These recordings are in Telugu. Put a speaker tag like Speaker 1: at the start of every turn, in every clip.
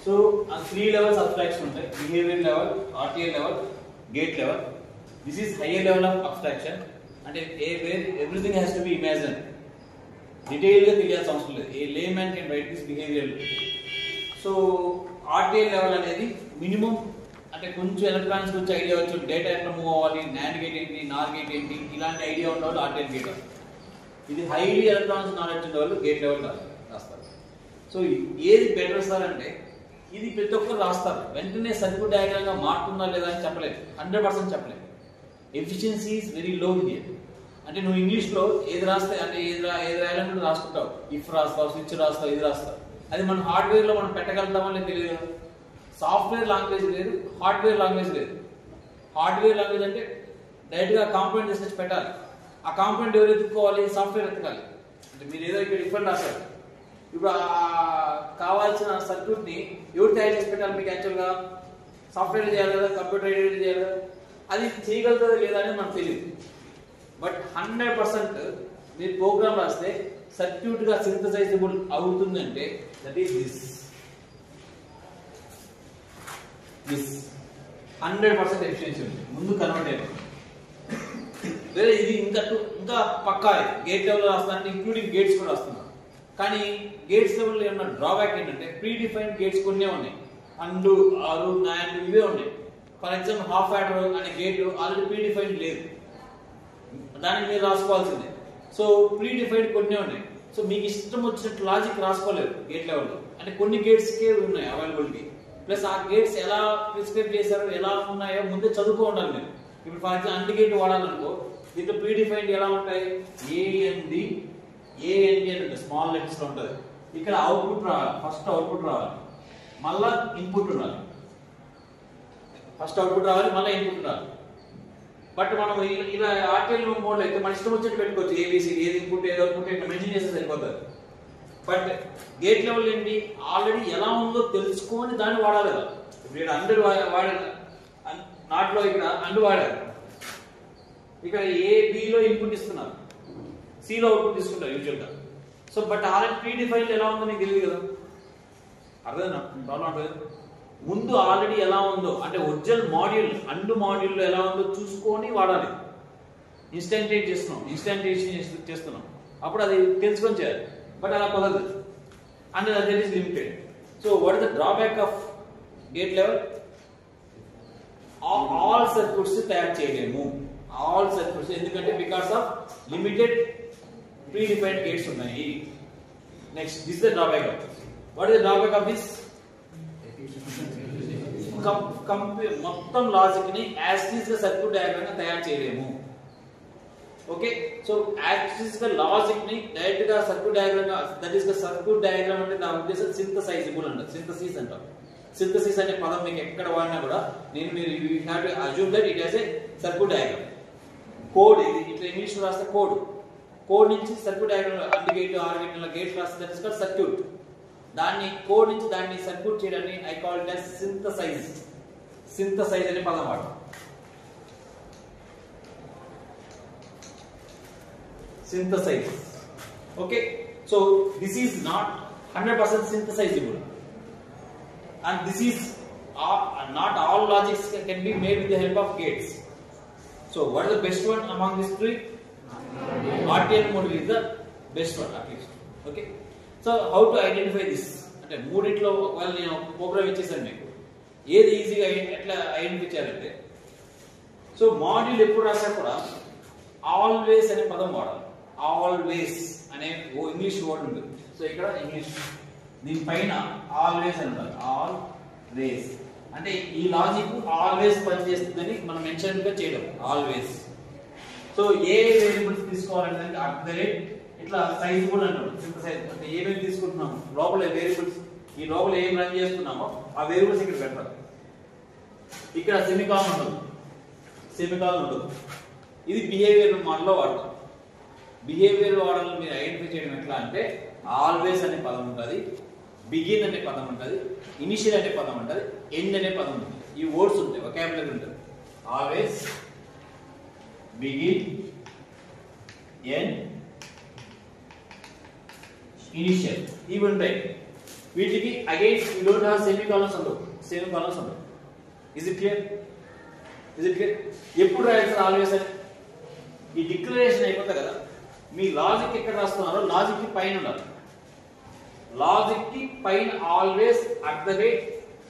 Speaker 1: So three levels abstraction ఉంటాయి. Behavior level, RTL level, gate level. This is higher level of abstraction. అంటే where everything has to be imagined. Detail గా తెలియాల్సిన అవసరం లేదు. A layman can write this behavior. So RTL level అనేది మినిమం అంటే కొంచెం ఎలక్ట్రానిక్స్ గురించి ఐడియా వచ్చు, డేటా ఎట్లా మూవ్ అవ్వాలి, నాండ్ గేట్ ఏంటి, నార్ గేట్ ఏంటి, ఇలాంటి ఐడియా ఉన్నవాళ్ళు RTL గేట్. ఇది హైలీ ఎలక్ట్రానిక్స్ నాలెడ్జ్ ఉన్న వాళ్ళు గేట్ లెవెల్ రాస్తారు. సో ఏది బెటర్ సార్ అంటే ఇది ప్రతి ఒక్కరు రాస్తారు, వెంటనే సర్క్యూట్ డయాగ్రామ్ గా మారుతుందా లేదా అని చెప్పలేదు, 100% చెప్పలేదు. Efficiency is very low here. అంటే నువ్వు ఇంగ్లీష్ లో ఏది రాస్తే అంటే ఏది రాయాలంటే రాసుకుంటావు, ఇఫ్ రాస్తావు, స్విచ్ రాస్తావు, ఇది రాస్తావు. అది మన హార్డ్వేర్ లో మనం పెట్టగలుగుతామో లేదు తెలియదు. సాఫ్ట్వేర్ లాంగ్వేజ్ లేదు, హార్డ్వేర్ లాంగ్వేజ్ లేదు. హార్డ్వేర్ లాంగ్వేజ్ అంటే డైరెక్ట్ గా కాంపోనెంట్ తీసుకొచ్చి పెట్టాలి. ఆ కాంపోనెంట్ ఎవరు ఎత్తుకోవాలి, సాఫ్ట్వేర్ ఎత్తుకోవాలి. అంటే మీరు ఏదో ఇక్కడ డిఫరెంట్ రాశారు, ఇప్పుడు కావాల్సిన సర్క్యూట్ ని ఎవరు తయారు చేసి పెట్టాలి మీకు? యాక్చువల్గా సాఫ్ట్వేర్ చేయాలి కదా, కంప్యూటర్ ఎడిట్ చేయాలి కదా. అది చేయగలుగుతుందా లేదా అనేది మనకు తెలియదు. బట్ 100% మీరు ప్రోగ్రామ్ రాస్తే సర్క్యూట్ గా సింథసైజబుల్ అవుతుందంటే దట్ ఈస్ దిస్ 100% ఎఫిషియన్సీ ఉంది. ముందు కన్వర్ట్ అయిపోయింది. వేరే ఇది ఇంకా పక్కా గేట్ లెవెల్ రాస్తానంటే ఇంక్లూడింగ్ గేట్స్ కూడా వస్తున్నాం. కానీ గేట్స్ లెవెల్లో ఏమన్నా డ్రాబ్యాక్ ఏంటంటే ప్రీ డిఫైన్డ్ గేట్స్ కొన్నే ఉన్నాయి, అండ్ ఆరు నాండ్ ఇవే ఉన్నాయి. ఫర్ ఎగ్జాంపుల్ హాఫ్ యాడర్ అనే గేట్ ఆల్రెడీ ప్రీ డిఫైన్డ్ లేదు, దానికి మీరు రాసుకోవాల్సిందే. సో ప్రీ డిఫైన్డ్ కొన్నే ఉన్నాయి. సో మీకు ఇష్టం వచ్చినట్టు లాజిక్ రాసుకోలేదు గేట్ లెవెల్లో. అంటే కొన్ని గేట్స్కే ఉన్నాయి అవైలబిలిటీ, ప్లస్ ఆ గేట్స్ ఎలా ప్రిస్క్రైబ్ చేశారో ఎలా ఉన్నాయో ముందే చదువుకో ఉండాలి మీరు. ఇప్పుడు ఫర్ ఎగ్జాంపుల్ అండ్ గేట్ వాడాలనుకో, దీంట్లో ప్రీ డిఫైన్డ్ ఎలా ఉంటాయి, ఏఎన్డి అని ఉంటుంది, స్మాల్ లెటర్స్ లో ఉంటుంది. ఇక్కడ అవుట్పుట్ రావాలి, ఫస్ట్ అవుట్పుట్ రావాలి, మళ్ళా ఇన్పుట్ ఉండాలి. ఫస్ట్ అవుట్పుట్ రావాలి, మళ్ళీ ఇన్పుట్ రావాలి. బట్ మనం ఇలా ఆర్టిఎల్ మోడ్ అయితే మన ఇష్టం వచ్చేట్టు పెట్టుకోవచ్చు, ఏబీసీ ఏది ఇన్పుట్ ఏది అవుట్పుట్ ఇట్లా మెన్షన్ చేస్తే సరిపోతుంది. బట్ గేట్ లెవెల్ ఏంటి, ఆల్రెడీ ఎలా ఉందో తెలుసుకొని దాన్ని వాడాలి కదా. ఇప్పుడు ఇక్కడ 100 వాడారు, నాట్లో ఇక్కడ 100 వాడారు, ఇక్కడ ఏబిలో ఇన్పుట్ ఇస్తున్నారు, సిలో అవుట్పుట్ తీసుకుంటారు యూజువల్గా. So but already pre defined ఎలా ఉందో మీకు తెలియదు కదా, అర్థం ప్రాబ్లం అర్థం. ముందు ఆల్రెడీ ఎలా ఉందో అంటే ఒరిజినల్ మాడ్యూల్ అండ్ మాడ్యూల్లో ఎలా ఉందో చూసుకొని వాడాలి. ఇన్స్టంటేషన్ చేస్తున్నాం, అప్పుడు అది తెలుసుకొని చేయాలి. బట్ అలా కుదరదు, and that is limited. So what is the drawback of gate level? All circuits తయారు చేయలేము, ఆల్ సర్క్యూట్స్. ఎందుకంటే because of limited predefined gates ఉన్నాయి. Next this the drawback of. What is the drawback of this? మొత్తం లాజిక్ ని యాజ్ ఇట్ ఈస్ గా సర్క్యూట్ డయాగ్రామ్ గా తయారు చేయలేము. Okay, so as it is గా లాజిక్ ని డైరెక్ట్ గా సర్క్యూట్ డయాగ్రామ్ గా, దట్ ఈస్ గా సర్క్యూట్ డయాగ్రామ్ అంటే దాని ఉద్దేశం సింథసైజబుల్ అంటారు, సింథసిస్ అంటారు. సింథసిస్ అనే పదం మీకు ఎక్కడ వాడినా కూడా మీరు you have to assume that it as a circuit diagram. Code ఇది ఇట్లా ఇంగ్లీష్ లో రాస్తే కోడ్ నుంచి circuit diagram and gate or gate ఇలా గేట్స్ రాస్తే దట్ ఇస్ కాల్డ్ సర్క్యూట్. దాన్ని కోడ్ నుంచి దాన్ని సర్క్యూట్ చేయడాన్ని I call it as synthesize అనే పదం వాడు. Synthesize. Okay, so this is not 100% synthesizable, and this is not all logics can be made with the help of gates. So what is the best one among these three? RTL module is the best one at least. Okay, so how to identify this? అంటే మూడిట్లో ఒకవేళ నేను ప్రోగ్రామ్ ఇచ్చేసాను మీకు, ఏది ఈజీగా ఎట్లా ఐడెంటిఫై చేయాలంటే, సో మాడ్యూల్ ఎప్పుడు రాసా కూడా ఆల్వేస్ అనే పదం వాడాలి. ఆల్వేస్ అనే ఇంగ్లీష్ వర్డ్ ఉంటుంది. సో ఇక్కడ ఇంగ్లీష్ దీనిపైన ఆల్వేస్ అని ఉంటుంది. ఆల్వేస్ అంటే ఈ లాజిక్ ఆల్వేస్ పనిచేస్తుందని మనం మెన్షన్ గా చేయడం ఆల్వేస్. సో ఏ వేరియబుల్స్ తీసుకోవాలంటే అట్ ద రేట్ ఇట్లా సైజ్ కూడా అంటారు. సింథసైజ్ అంటే ఏమేమి తీసుకుంటున్నాము, లోపల వేరియబుల్స్, ఈ లోపల ఏం రన్ చేస్తున్నామో ఆ వేరియబుల్స్ ఇక్కడ పెట్టాలి. ఇక్కడ సెమికాలన్ ఉంటుంది, సెమికాలన్ ఉంటుంది. ఇది బిహేవియర్ మోడల్లో వాడతాం. బిహేవియర్ మోడల్ మీరు ఐడెంటిఫై చేయడం ఎట్లా అంటే, ఆల్వేస్ అనే పదం ఉంటుంది, బిగిన్ అనే పదం ఉంటుంది, ఇనిషియల్ అనే పదం ఉంటుంది, ఎండ్ అనే పదం ఉంటుంది. ఈ వర్డ్స్ ఉంటాయి, వొకాబులరీ ఉంటుంది. ఆల్వేస్, బిగిన్, ఎండ్, ఇనిషియల్ ఇవి ఉంటాయి. వీటికి అగైన్ యూ డోంట్ హ్యావ్ సెమీకాలన్స్ ఉండవు. Is it clear? ఎప్పుడు రాయాలి ఆల్వేస్ అని? ఈ డిక్లరేషన్ అయిపోతుంది కదా, మీ లాజిక్ ఎక్కడ రాస్తున్నారో లాజిక్ కి పైన ఉండాలి. లాజిక్ కి పైన always at the rate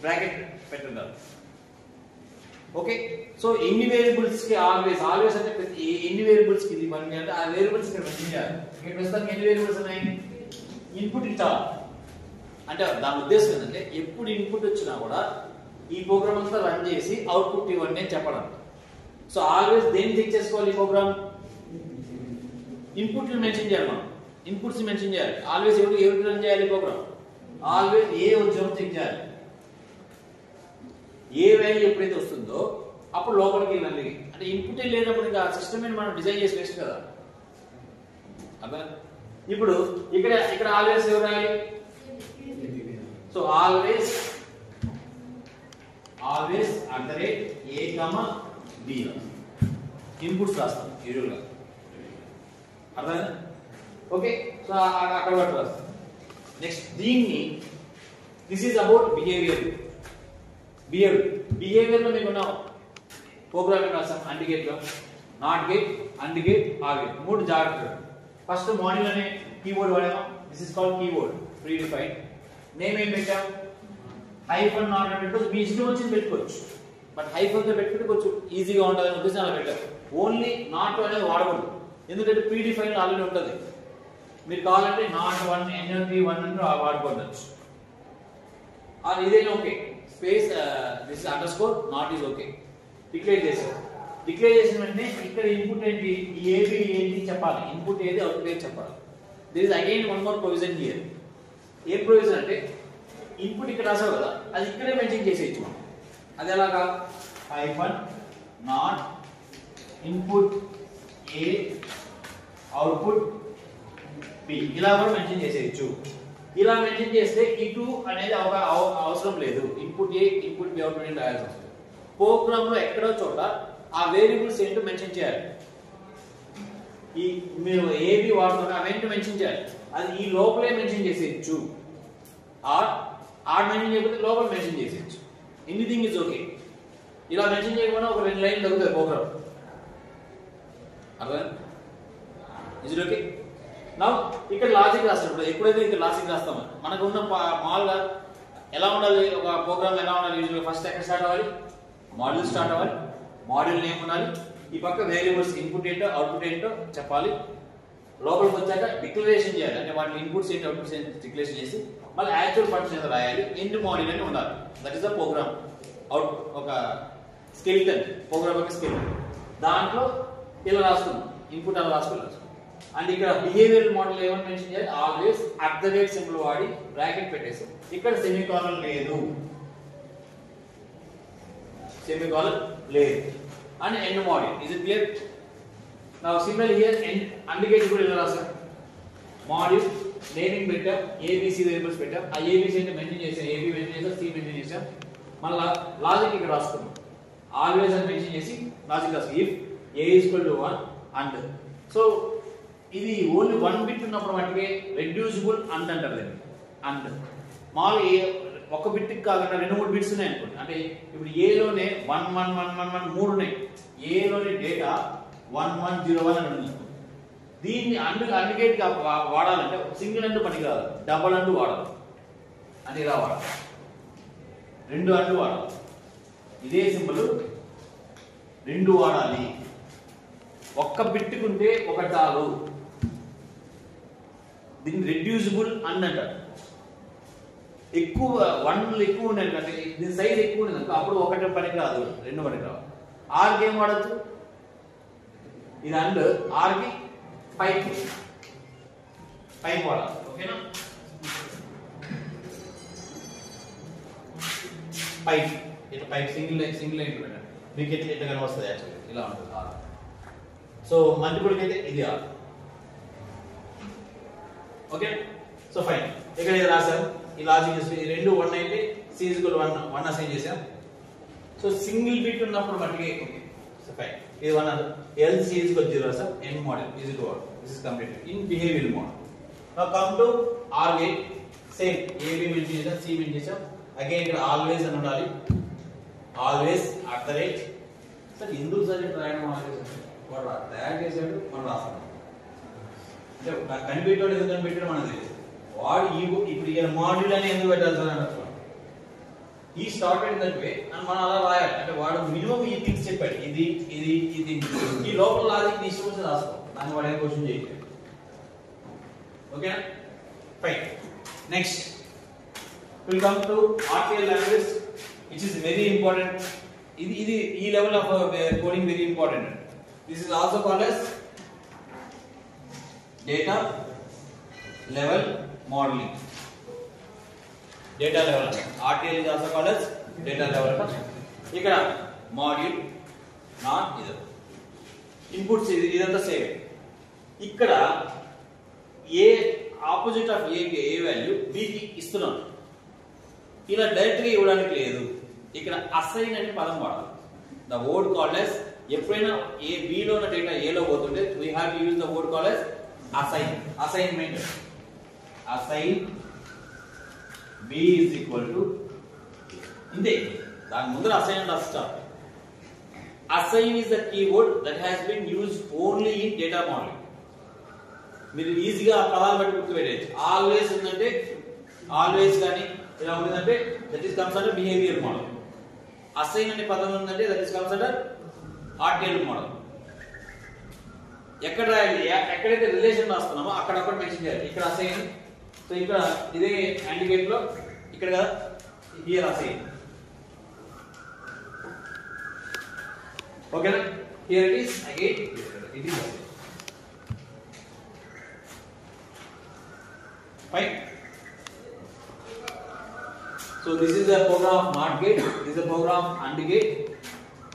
Speaker 1: bracket పెట్టుండాలి. ఓకే, సో ఎన్ని వేరియబుల్స్ కి ఆల్వేస్ అంటే ఎన్ని వేరియబుల్స్ కి ఇది మనకి అంటే ఆ వేరియబుల్స్ ఇక్కడ మెన్షన్ చేయాలి. ఇక్కడ ప్రస్తుతానికి ఎన్ని వేరియబుల్స్ ఉన్నాయి? ఇన్పుట్ ఇచ్చాలి అంటే దాని ఉద్దేశం ఏంటంటే ఎప్పుడు ఇన్పుట్ వచ్చినా కూడా ఈ ప్రోగ్రామ్ అంతా రన్ చేసి అవుట్పుట్ ఇవ్వండి అని చెప్పడం. సో ఆల్వేస్ దేన్ని చెక్ చేసుకోవాలి? ఈ ప్రోగ్రామ్ ఇన్పుట్ మెన్షన్ చేయాలి. మనం ఇన్పుట్స్ మెన్షన్ చేయాలి. ఆల్వేస్ ఎవరికి రన్ చేయాలి ప్రోగ్రామ్? ఆల్వేస్ ఏ వచ్చామో చెక్ చేయాలి. ఏ వాల్యూ ఎప్పుడైతే వస్తుందో అప్పుడు లోపలికి వెళ్ళాలి. అంటే ఇన్పుట్ లేనప్పుడు ఇంకా సిస్టమ్ మనం డిజైన్ చేసి వేస్ట్ కదా. అర్థం? ఇప్పుడు ఇక్కడ ఆల్వేస్ ఎవరు రాయాలి? So always at the rate A comma B inputs రాస్తాం యూజువల్గా. అర్థమైందా? ఓకే, సో అక్కడ పట్టు రాస్తాం. నెక్స్ట్ దీన్ని దిస్ ఈజ్ అబౌట్ బిహేవియర్ లో మీకు ఉన్న ప్రోగ్రామింగ్ రాస్తాం. అండ్ గేట్ లో not gate, and gate, or gate, మూడు జాగ్రత్తలు. ఫస్ట్ మాడ్యూల్ అనే కీబోర్డ్ వాడాము. This is called keyboard predefined. Name ఏం పెట్టాం? హైఫన్ నాట్ అంటే మీ ఇష్టం వచ్చింది పెట్టుకోవచ్చు, బట్ హైఫన్ తో పెట్టుకుంటే కొంచెం ఈజీగా ఉంటుంది అని ఉద్దేశం అలా పెట్టారు. ఓన్లీ నాట్ అనేది వాడకూడదు, ఎందుకంటే ప్రీ డిఫైన్డ్ ఆల్రెడీ ఉంటుంది. మీరు కావాలంటే నాట్ 1 NLP1 అని వాడుకోవచ్చు. ఇదేనా okay. Space this underscore not is okay. Declare చేశారు. డిక్లేర్ చేసిన వెంటనే ఇక్కడ ఇన్పుట్ ఏంటి? ఏబి ఏంటి చెప్పాలి. ఇన్పుట్ ఏది, అవుట్పుట్ ఏది చెప్పాలి. This is again one more provision here. A provision అంటే ఇన్పుట్ ఇక్కడ రాసావు కదా, అది ఇక్కడే మెన్షన్ చేసేయచ్చు మనం. అది ఎలాగా? Hyphen not input A output B ఇలా కూడా మెన్షన్ చేసేయచ్చు. ఇలా మెన్షన్ చేస్తే ఈ 2 అనేది అవసరం లేదు. ఇన్పుట్ ఏ ఇన్పుట్ బి అవుట్పుట్ రాయాల్సి వస్తుంది. ప్రోగ్రామ్ లో ఎక్కడో చోట ఆ వేరియబుల్స్ ఏంటో మెన్షన్ చేయాలి. ఈ మీరు ఏబి వాడుతున్నా అవన్నీ మెన్షన్ చేయాలి. అది ఈ లోపలే మెన్షన్ చేసేయచ్చు. ఆర్ మెన్షన్ చేయకపోతే లోపల మెన్షన్ చేసేయచ్చు. Anything is okay. ఇలా మెన్షన్ చేయకుండా ఒక 2 లైన్లు తగ్గుతాయి ప్రోగ్రామ్. అర్థం? Is it okay? నా ఇక్కడ లాజిక్ రాసినప్పుడు ఎప్పుడైతే ఇక్కడ లాజిక్ రాస్తామో మనకు ఉన్న మామూలుగా ఎలా ఉండాలి? ఒక ప్రోగ్రామ్ ఎలా ఉండాలి? యూజువల్గా ఫస్ట్ ఎక్కడ స్టార్ట్ అవ్వాలి? మాడ్యూల్ స్టార్ట్ అవ్వాలి. మాడ్యూల్ నేమ్ ఉండాలి. ఈ పక్క వేరియబుల్స్ ఇన్పుట్ ఏంటో అవుట్పుట్ ఏంటో చెప్పాలి. లోపలికి వచ్చాక డిక్లరేషన్ చేయాలి. అంటే వాటి ఇన్పుట్స్ ఏంటి అవుట్పుట్స్ ఏంటి డిక్లరేషన్ చేసి మళ్ళీ యాక్చువల్ ఫంక్షన్ ఏదో రాయాలి. ఎండ్ మాడ్యూల్ అని ఉండాలి. That is the program out. ఒక స్కెలిటన్ ప్రోగ్రామ్ యొక్క స్కెలిటన్. దాంట్లో ఇలా రాసుకున్నాం. ఇన్పుట్ అలా రాసుకున్నాం. అండ్ ఇక్కడ బిహేవియర్ మోడల్ ఏమని మెన్షన్ చేయాలి? Always at the rate symbol వాడి బ్రాకెట్ పెట్టేసి ఇక్కడ సెమీకాలన్ లేదు and end module. Is it clear? Now similar here end and gate కూడా ఇలా రాసాం. మాడ్యూల్ నేమింగ్ పెట్టాం, ఏబిసి వేరియబుల్స్ పెట్టాం. ఆ ఏబిసి అంటే మెన్షన్ చేసాం, ఏబి మెన్షన్ చేసాం, సి మెన్షన్ చేసాం. మళ్ళీ లాజిక్ ఇక్కడ రాసుకున్నాం. ఆల్వేస్ అని మెన్షన్ చేసి లాజిక్ రాసుకున్నాం. If A equal to 1 and. So ఇది ఓన్లీ 1 బిట్ ఉన్నప్పుడు వాటికి రెడ్యూసిబుల్ అండ్ అంటారు దీన్ని. అండ్ మామూలుగా ఒక బిట్ కాకుండా 2-3 బిట్స్ ఉన్నాయి అనుకోండి. అంటే ఇప్పుడు ఏలోనే 1 1 1 1 1 3 ఉన్నాయి. ఏలోనే డేటా 1101 అని ఉంది. దీన్ని అండ్ గేట్ గా వాడాలంటే సింగిల్ అండ్ పనికి రాదు, డబల్ అండ్ వాడాలి. అని ఇలా వాడాలి, 2 అండ్ వాడాలి. ఇదే సింబల్ 2 వాడాలి. ఒక్క బిట్టుకుంటే ఒక చాలు. దీన్ని రెడ్యూసిబుల్ అండ్ అంటారు. ఎక్కువ 1 ఎక్కువ ఉండాలి అంటే దీని సైజ్ ఎక్కువ ఉండదు అనుకో, అప్పుడు 1 పనికి రాదు, 2 పనికి రాదు. ఆర్కి ఏం వాడచ్చు? ఇది అండ్ ఆర్కి పైకి వాడాలి. ఓకేనా? పైకి ఇట్లా పైకి సింగిల్ లైన్ పెట్టండి. మీకు ఎట్లా కనవస్తుంది? యాక్చువల్లీ ఇలా ఉంటుంది ఆర్. సో మల్టిపుల్కి అయితే ఇది ఆర్. Okay, so fine. ఇక్కడ ఇది రాసాం. ఈ లాజిక్ ఈ 2 1 అయితే సి ఈక్వల్ 1 అసైన్ చేసాం. సో సింగిల్ బిట్ ఉన్నప్పుడు మట్టికి ఓకే. So fine. ఇది 1 ఎల్ సి ఈక్వల్ 0 రాసాం. End model is equal this is completed in behaviour mode. Now come to or gate. Same AB mention చేసాం, సి మెన్షన్ చేసాం. అగైన్ ఇక్కడ ఆల్వేస్ అని ఉండాలి, always at the rate. Sir ఎందుకు సార్ ఇక్కడ రాయడం ఆల్వేస్? వాడు తయారు చేసాడు, మనం రాస్తాం. అంటే కనిపెట్టాడు, ఎందుకు కనిపెట్టాడు మనకు తెలియదు. వాడు ఇప్పుడు ఈ మాడ్యూల్ అని ఎందుకు పెట్టాలి సార్ అని అర్థం. ఈ స్టార్టెడ్ దట్ వే అని మనం అలా రాయాలి. అంటే వాడు మినిమం ఈ థింగ్స్ చెప్పాడు, ఇది ఇది ఇది, ఈ లోపల లాజిక్ ఇష్టం వచ్చి రాస్తాం, దాన్ని వాడు ఏం క్వశ్చన్ చేయలేదు. ఓకేనా? Fine. Next will come to RTL language, which is very important. ఇది ఈ level of coding very important. This is also called as data level modeling. Data level RTL is also called as data level. ఇక్కడ మాడ్యూల్ నాట్ ఇది ఇన్పుట్స్, ఇదంతా సేమ్. ఇక్కడ ఏ ఆపోజిట్ ఆఫ్ ఏ వాల్యూ బికి ఇస్తున్నాం, ఇలా డైరెక్ట్ గా ఇవ్వడానికి లేదు. ఇక్కడ అసైన్ అనే పదం వాడాలి. ద వర్డ్ కాల్డ్ as, ఎప్పుడైనా ఏ బి లో ఉన్న డేటా ఏ లో పోతుంటే we have to use the word called as assign. Assignment. Assign b is equal to ఇంతే, దాని ముందర assign and start. Assign is the keyword that has been used only in data modeling. మీరు ఈజీగా పదాలు బట్టి గుర్తుపెట్టచ్చు. ఆల్వేస్ ఉందంటే ఆల్వేస్ కానీ ఇలా ఉంటుందంటే that is comes under behaviour model. Assign అనే పదం ఉందంటే that is comes under RTL model. ఎక్కడ రాయాలి, ఎక్కడైతే రిలేషన్ రాస్తున్నామో అక్కడొక్కటి మెన్షన్ చేయాలి. ఇక్కడ అసైన్, సో ఇక్కడ ఇదే యాండికేట్ లో ఇక్కడ కదా, హియర్ అసైన్. ఓకేనా? Here it is again it is assign. Fine. So this is a program of NOT gate. This is a program of AND gate.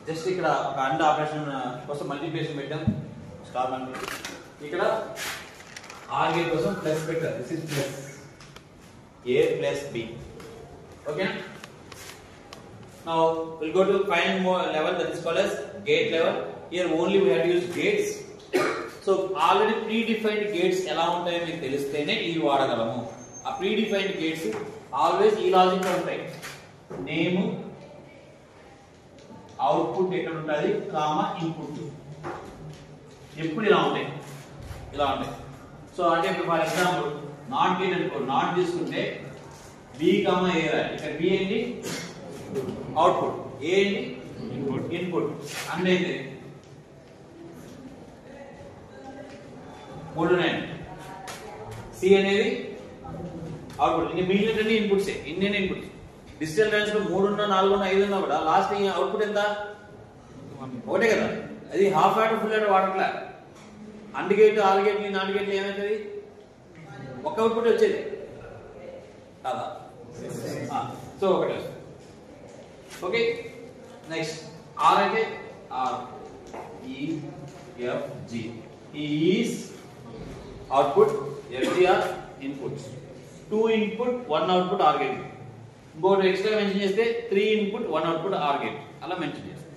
Speaker 1: Just ఇక్కడ ఒక AND ఆపరేషన్ కోసం మల్టిప్లికేషన్ పెట్టాం, స్టార్ మల్టిప్లికేషన్. ఇక్కడ AR గేట్ కోసం ప్లస్ పెట్టాం. This is plus A plus B. Okay. Now we'll go to final level, that is called as gate level. Here only we have to use gates. So already predefined gates ఎలా ఉంటాయో మీకు తెలిస్తేనే ఇవి వాడగలము. ఆ ప్రీ డిఫైన్డ్ గేట్స్ ఆల్వేస్ ఈ లాజిక్ లో ఉంటాయి. నేమ్, అవుట్పుట్ ఎక్కడ ఉంటుంది, కామా ఇన్పుట్, ఎప్పుడు ఇలా ఉంటాయి, ఇలా ఉంటాయి. సో అంటే ఇప్పుడు ఫర్ ఎగ్జాంపుల్ నాట్ గేట్ అనుకో, నాట్ తీసుకుంటే బి కామా ఏ రాయాలి. ఇక్కడ బి ఏంటి అవుట్పుట్, ఏ ఏంటి ఇన్పుట్. అండ్ అయితే 3 9 సి అనేది అవుట్పుట్. ఇంకా మిగిలినన్ని ఇన్పుట్స్, ఇన్ని ఇన్పుట్స్. డిజిటల్ రేంజ్ లో 3 ఉన్నా 4 ఉన్నా 5 ఉన్నా కూడా లాస్ట్ అవుట్పుట్ ఎంత, ఒకటే కదా. అది హాఫ్ యాడ్ ఫుల్ యాడ్ వాడట్లే. And gate, or gate, not gate ఏమవుతుంది, ఒక అవుట్పుట్ వచ్చేది కదా. సో ఒకటే వస్తుంది. ఓకే. నెక్స్ట్ ఆర్ అయితే ఆర్ ఈ F G. Is output, FGR inputs. 2 input 1 output OR gate. ఇంకోటి ఎక్స్ట్రా మెన్షన్ చేస్తే 3 input 1 output OR gate అలా మెన్షన్ చేస్తాం.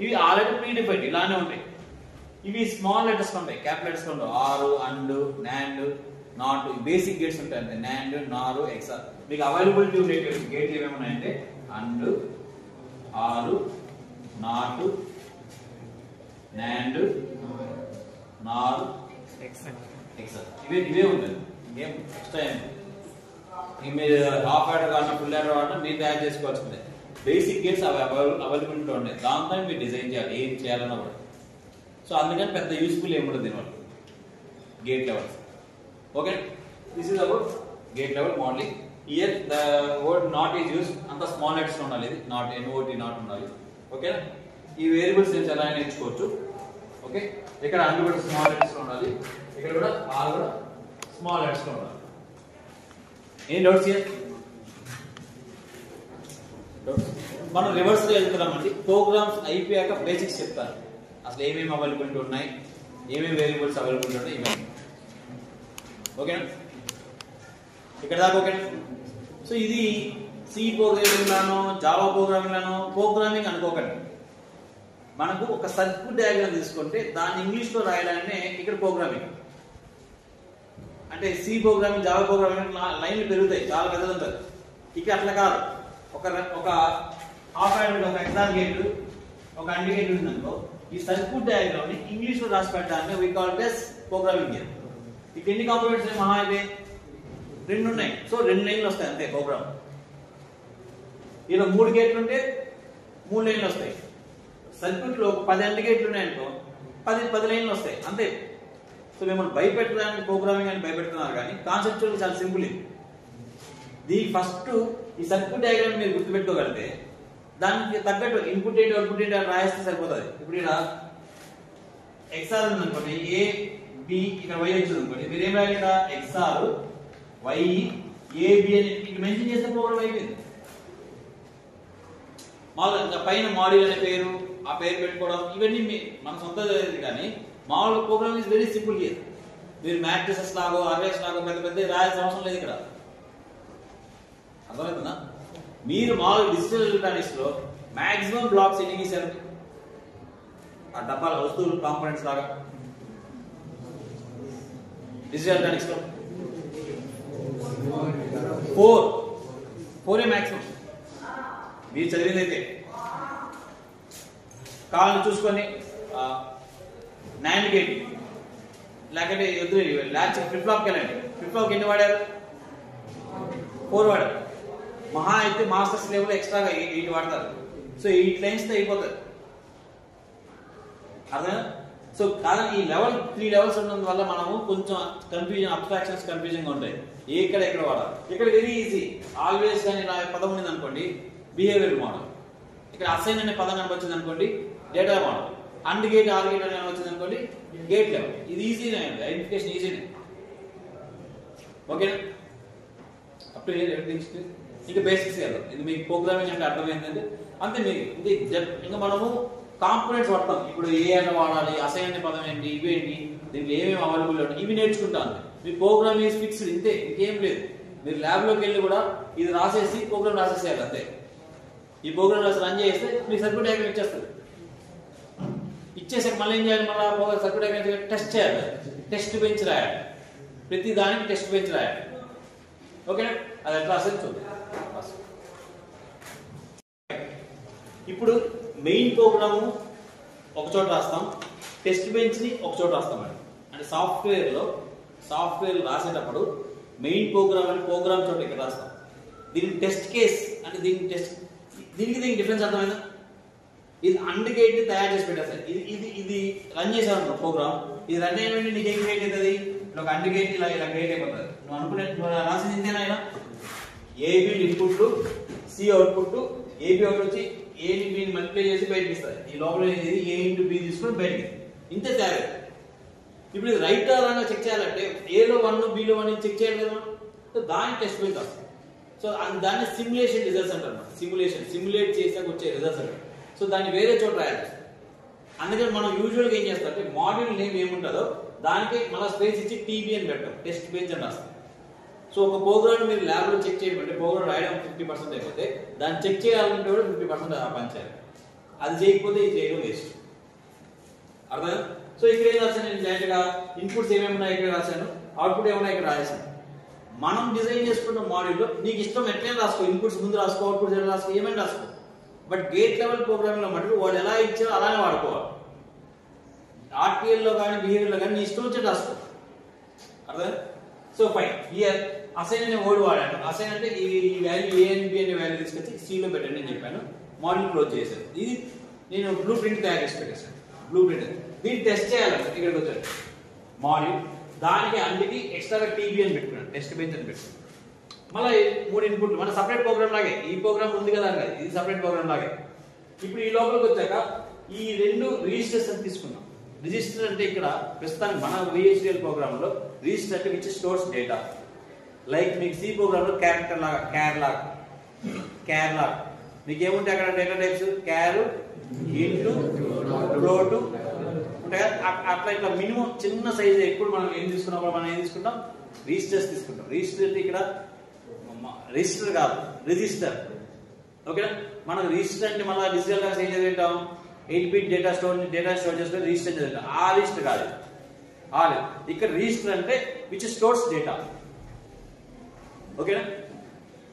Speaker 1: ఇవి ఆల్రెడీ ప్రీ డిఫైన్డ్ ఇలానే ఉంటాయి. ఇవి స్మాల్ లెటర్స్ ఉంటాయి, క్యాపిటల్ లెటర్స్ ఉంటాయి. Or, and, nand, not, basic gates ఉంటాయి అంతే. నాండ్, నార్, ఎక్స్ఆర్. మీకు అవైలబిలిటీ ఉండే గేట్స్ ఏమేమి ఉన్నాయంటే and, are, not, NAND, Nar, XR. ఇవే ఉంటుంది. ఇంకేం ఎక్స్ట్రా ఏమి మీరు హాఫ్ యాడ్ కావాలన్నా ఫుల్ యాడ్ కావాలన్నా మీరు తయారు చేసుకోవాల్సిందే. బేసిక్ గేట్స్ అవి అవైలబిలిటీ ఉంటాయి. దాంతో మీరు డిజైన్ చేయాలి, ఏం చేయాలన్నా కూడా. సో అందుకని పెద్ద యూస్ఫుల్ ఏముంటుంది దీనివల్ల gate levels. Okay, this is about gate level modelling. Year the word not is use, అంత స్మాల్ లెటర్స్ ఉండాలి. ఇది నాట్, NOT నాట్ ఉండాలి. ఓకే, ఈ వేరియబుల్స్ నుంచి ఎలా నేర్చుకోవచ్చు. ఓకే, ఇక్కడ అన్ని కూడా స్మాల్ లెటర్స్ ఉండాలి, ఇక్కడ కూడా ఆర్ కూడా స్మాల్ లెటర్స్ ఉండాలి. ఏం డౌట్స్ హియర్? మనం రివర్స్ లో వెళ్తున్నామండి. ప్రోగ్రామ్స్ అయిపోయాక బేసిక్స్ చెప్తాను. అసలు ఏమేమి అవైలబిలిటీ ఉన్నాయి, ఏమేమి వేరియబుల్స్ అవైలబిలిటీ ఉన్నాయి, ఇవన్నీ. ఓకేనా? ఇక్కడ దాకా ఓకేనా? సో ఇది సి ప్రోగ్రామింగ్ లానో జావా ప్రోగ్రామింగ్ లానో ప్రోగ్రామింగ్ అనుకోకండి. మనకు ఒక సర్క్యూట్ డయాగ్రామ్ తీసుకుంటే దాన్ని ఇంగ్లీష్ లో రాయడాన్ని ఇక్కడ ప్రోగ్రామింగ్. అంటే సి ప్రోగ్రామింగ్, జావా ప్రోగ్రామింగ్ లైన్లు పెరుగుతాయి, చాలా పెద్దది ఉంటుంది. ఇక అట్లా కాదు, ఒక హాఫ్ హ్యాండ్ ఒక ఎగ్జామ్ గేట్, ఒక అండ్ గేట్ ఉందనుకో, ఈ సర్క్యూట్ డయాగ్రామ్ ని ఇంగ్లీష్ లో రాసి పెట్టాలని we call it as programming gate. ఇక్కడ ఎన్ని కాంపోనెంట్స్ మహా అయితే 2 ఉన్నాయి. సో 2 లైన్లు వస్తాయి అంతే ప్రోగ్రామ్. ఇలా 3 గేట్లు ఉంటే 3 లైన్లు వస్తాయి. సర్క్యూట్ లో 10 అండ్ గేట్లు ఉన్నాయనుకో 10 లైన్లు వస్తాయి అంతే. సో మిమ్మల్ని భయపెట్టడానికి ప్రోగ్రామింగ్ అని భయపెడుతున్నారు, కానీ కాన్సెప్చువల్ చాలా సింపుల్. ఇది ఫస్ట్ ఈ సర్క్యూట్ డయాగ్రామ్ మీరు గుర్తుపెట్టుకోగలిగితే దానికి తగ్గట్టు ఇన్పుట్ ఏంటి అవుట్పుట్ ఏంటి అని రాయిస్తే సరిపోతుంది. ఇప్పుడు ఇక్కడ ఎక్స్ఆర్ ఉంది అనుకోండి, ఏ బి, ఇక్కడ వై వచ్చింది అనుకోండి, మీరు ఏం రాయాలి? ఇక్కడ ఎక్స్ఆర్ వై ఏ బి అని ఇక్కడ మెన్షన్ చేస్తే ప్రోగ్రామ్ అయిపోయింది. మామూలుగా ఇంకా పైన మాడ్యూల్ అనే పేరు, ఆ పేరు పెట్టుకోవడం ఇవన్నీ మన సొంత జరిగింది, కానీ మామూలు program is very simple here. మీరు మ్యాట్రిసెస్ లాగో అరేస్ లాగో పెద్ద పెద్ద రాయాల్సిన అవసరం లేదు ఇక్కడ. అర్థమవుతుందా? మీరు మామూలు డిజిటల్ ఎలక్ట్రానిక్స్ లో మాక్సిమం బ్లాక్స్ ఎన్ని గీశారు? ఆ డబ్బాల వస్తువులు కాంపోనెంట్స్ లాగా డిజిటల్ ఎలక్ట్రానిక్స్ లో 4 మాక్సిమం మీరు చదివింది అయితే. కావాలని చూసుకొని నాండ్ గేట్ లేకపోతే ఎదురు లాచ్ ఫ్లిప్ ఫ్లాప్కి వెళ్ళండి. ఫ్లిప్ ఫ్లాప్కి ఎన్ని వాడారు? 4 వాడారు. మహా అయితే మాస్టర్స్ లెవెల్ ఎక్స్ట్రాగా 8 వాడతారు. సో 8 లైన్స్ తో అయిపోతారు. అదే సో కాదని ఈ లెవెల్ 3 లెవెల్స్ ఉండడం వల్ల మనము కొంచెం కన్ఫ్యూజన్, అబ్స్ట్రాక్షన్స్ కన్ఫ్యూజన్ గా ఉంటాయి. ఎక్కడ వాడాలి? ఇక్కడ వెరీ ఈజీ. ఆల్వేస్ కానీ ఇలా పదం ఉంది అనుకోండి, బిహేవియర్ మోడల్. ఇక్కడ అసైన్ అనే పదం కనిపించింది అనుకోండి, data model. And gate, or gate అని వచ్చింది అనుకోండి, గేట్ లెవెల్. ఇది ఈజీనే, ఐడెంటిఫికేషన్ ఈజీనే. ఓకేనా? అప్పుడు ఎవ్రీథింగ్ ఇంకా బేసిక్స్ కదా. ఇది మీకు ప్రోగ్రామింగ్ అంటే అర్థమైందంటే అంతే. మీకు ఇంకా మనము కాంపోనెంట్స్ వాడతాం. ఇప్పుడు ఏ అని వాడాలి, అసైన్ అనే పదం ఏంటి, ఇవేంటి, దీనికి ఏమేమి అవైలబుల్ ఉంటాయి, ఇవి నేర్చుకుంటాను. మీ ప్రోగ్రామ్ ఈజ్ ఫిక్స్డ్, ఇంతే, ఇంకేం లేదు. మీరు ల్యాబ్ లోకి వెళ్ళి కూడా ఇది రాసేసి ప్రోగ్రామ్ రాసేసేయాలి అంతే. ఈ ప్రోగ్రామ్ రాసి రన్ చేస్తే మీకు సర్క్యూట్ డయాగ్రామ్ ఇచ్చేస్తుంది. ఇచ్చేసాక మళ్ళీ ఏం చేయాలి? మళ్ళీ సర్క్యూట్ డయాగ్రామ్ టెస్ట్ చేయాలి, టెస్ట్ బెంచ్ రాయాలి, ప్రతి దానికి టెస్ట్ బెంచ్ రాయాలి. ఓకేనా? అది ఎట్లా రాసేది చూద్దాం. ఇప్పుడు మెయిన్ ప్రోగ్రాము ఒక చోట రాస్తాం, టెస్ట్ బెంచ్ ని ఒక చోట రాస్తాం. అంటే సాఫ్ట్వేర్ రాసేటప్పుడు మెయిన్ ప్రోగ్రామ్ అని ప్రోగ్రామ్ చోట ఇక్కడ రాస్తాం. దీనికి టెస్ట్ కేస్ అంటే దీనికి డిఫరెన్స్ అర్థమైందా? ఇది అండ్ గేట్ ని తయారు చేసి పెట్టేస్తారు. ఇది రన్ చేసావు ప్రోగ్రామ్, ఇది రన్ అయ్యేటువంటి నీకు ఏం క్రియేట్ అవుతుంది? ఒక అండ్ గేట్ ఇలా క్రియేట్ అయిపోతుంది. నువ్వు అనుకునే రాసింది ఇంతేనా? ఇలా AB input, C output, AB out వచ్చి ఏని బిని మల్టిప్లై చేసి బయటకి ఇస్తుంది. ఈ లోపల ఏ ఇంటూ బి తీసుకుని బయటకి, ఇంతే తయారు. ఇప్పుడు ఇది రైట్ రాంగ్ చెక్ చేయాలంటే ఏలో 1 బిలో 1 చెక్ చేయాలి కదా. సో దాని టెస్ట్ బెంచ్ వస్తుంది. సో దాన్ని సిమ్యులేషన్ రిజల్ట్స్ అంటారు. సిమ్యులేట్ చేసాక వచ్చే రిజల్ట్స్ అంటారు. సో దాన్ని వేరే చోట రాయాలి. అందుకని మనం యూజువల్గా ఏం చేస్తాం అంటే మాడ్యూల్ నేమ్ ఏముంటుందో దానికి మళ్ళీ స్పేస్ ఇచ్చి టీబీ అని పెట్టాం, టెస్ట్ బెంచ్ అని రాస్తాం. సో ఒక ప్రోగ్రామ్ మీరు ల్యాబ్ లో చెక్ చేయడం అంటే ప్రోగ్రామ్ రాయడం 50% అయిపోతే దాన్ని చెక్ చేయాలంటే కూడా 50% పనిచేయాలి. అది చేయకపోతే ఇది చేయడం వేస్ట్. అర్థం? సో ఇక్కడ ఏం రాశాను? నేను డైరెక్ట్ గా ఇన్పుట్స్ ఏమేమి ఉన్నాయి ఇక్కడ రాశాను, అవుట్పుట్ ఏమన్నా ఇక్కడ రాశాను. మనం డిజైన్ చేసుకున్న మాడ్యూల్ లో నీకు ఇష్టం ఎట్లయినా రాసుకో, ఇన్పుట్స్ ముందు రాసుకో, అవుట్పుట్స్ ఎలా రాసుకో, ఏమైనా రాసుకో. బట్ గేట్ లెవెల్ ప్రోగ్రామింగ్ లో మటుకు వాడు ఎలా ఇచ్చారో అలానే వాడుకోవాలి. ఆర్టీఎల్ లో కానీ బిహేవియర్ లో కానీ నీ ఇష్టం వచ్చి రాసుకో. అర్థం? So fine. హియర్ అసైన్ అనే వర్డ్ వాడాను. అసైన్ అంటే ఈ వాల్యూ ఏ అండ్ బి అనే వాల్యూ తీసుకొచ్చి సిలో పెట్టండి అని చెప్పాను. మాడ్యూల్ క్లోజ్ చేశాను. ఇది నేను బ్లూ ప్రింట్ తయారు చేసి పెట్టేశాను. బ్లూ ప్రింట్ దీన్ని టెస్ట్ చేయాలంటే ఇక్కడికి వచ్చాను. మాడ్యూల్ దానికి అందుకి ఎక్స్ట్రాగా టీబీ అని పెట్టుకున్నాను, టెస్ట్ బెంచ్ అని పెట్టుకున్నాను. మళ్ళీ 3 ఇన్పుట్లు మన సపరేట్ ప్రోగ్రామ్ లాగే. ఈ ప్రోగ్రామ్ ఉంది కదా, ఇది సపరేట్ ప్రోగ్రామ్ లాగే. ఇప్పుడు ఈ లోపలికి వచ్చాక ఈ 2 రిజిస్టర్స్ అని తీసుకున్నాం. రిజిస్టర్ అంటే ఇక్కడ ప్రస్తుతానికి మన VHDL ప్రోగ్రామ్ లో రిజిస్టర్ అంటే విచ్ స్టోర్స్ డేటా. లైక్ మీకు సి ప్రోగ్రామ్ లో క్యారెక్టర్ లాగా క్యార్ లాగా మీకు ఏముంటాయి అక్కడ డేటా టైప్స్? క్యార్, ఇంటూ, ఫ్లోట్ ఉంటాయి. అట్లా ఇట్లా మినిమం చిన్న సైజ్. ఎప్పుడు మనం ఏం తీసుకున్నప్పుడు మనం ఏం తీసుకుంటాం? రిజిస్టర్స్ తీసుకుంటాం. రిజిస్టర్ అంటే ఇక్కడ రిజిస్టర్ కాదు, రిజిస్టర్. ఓకేనా? మనకు రిజిస్టర్ అంటే మళ్ళీ డిజిటల్ గా ఏం చదివింటాం? 8-bit డేటా స్టోర్ చేస్తే రిజిస్టర్ చదివింటాం. ఆ లిస్ట్ కాదు. ఇక్కడ రిజిస్టర్ అంటే విచ్ స్టోర్స్ డేటా. ఓకేనా?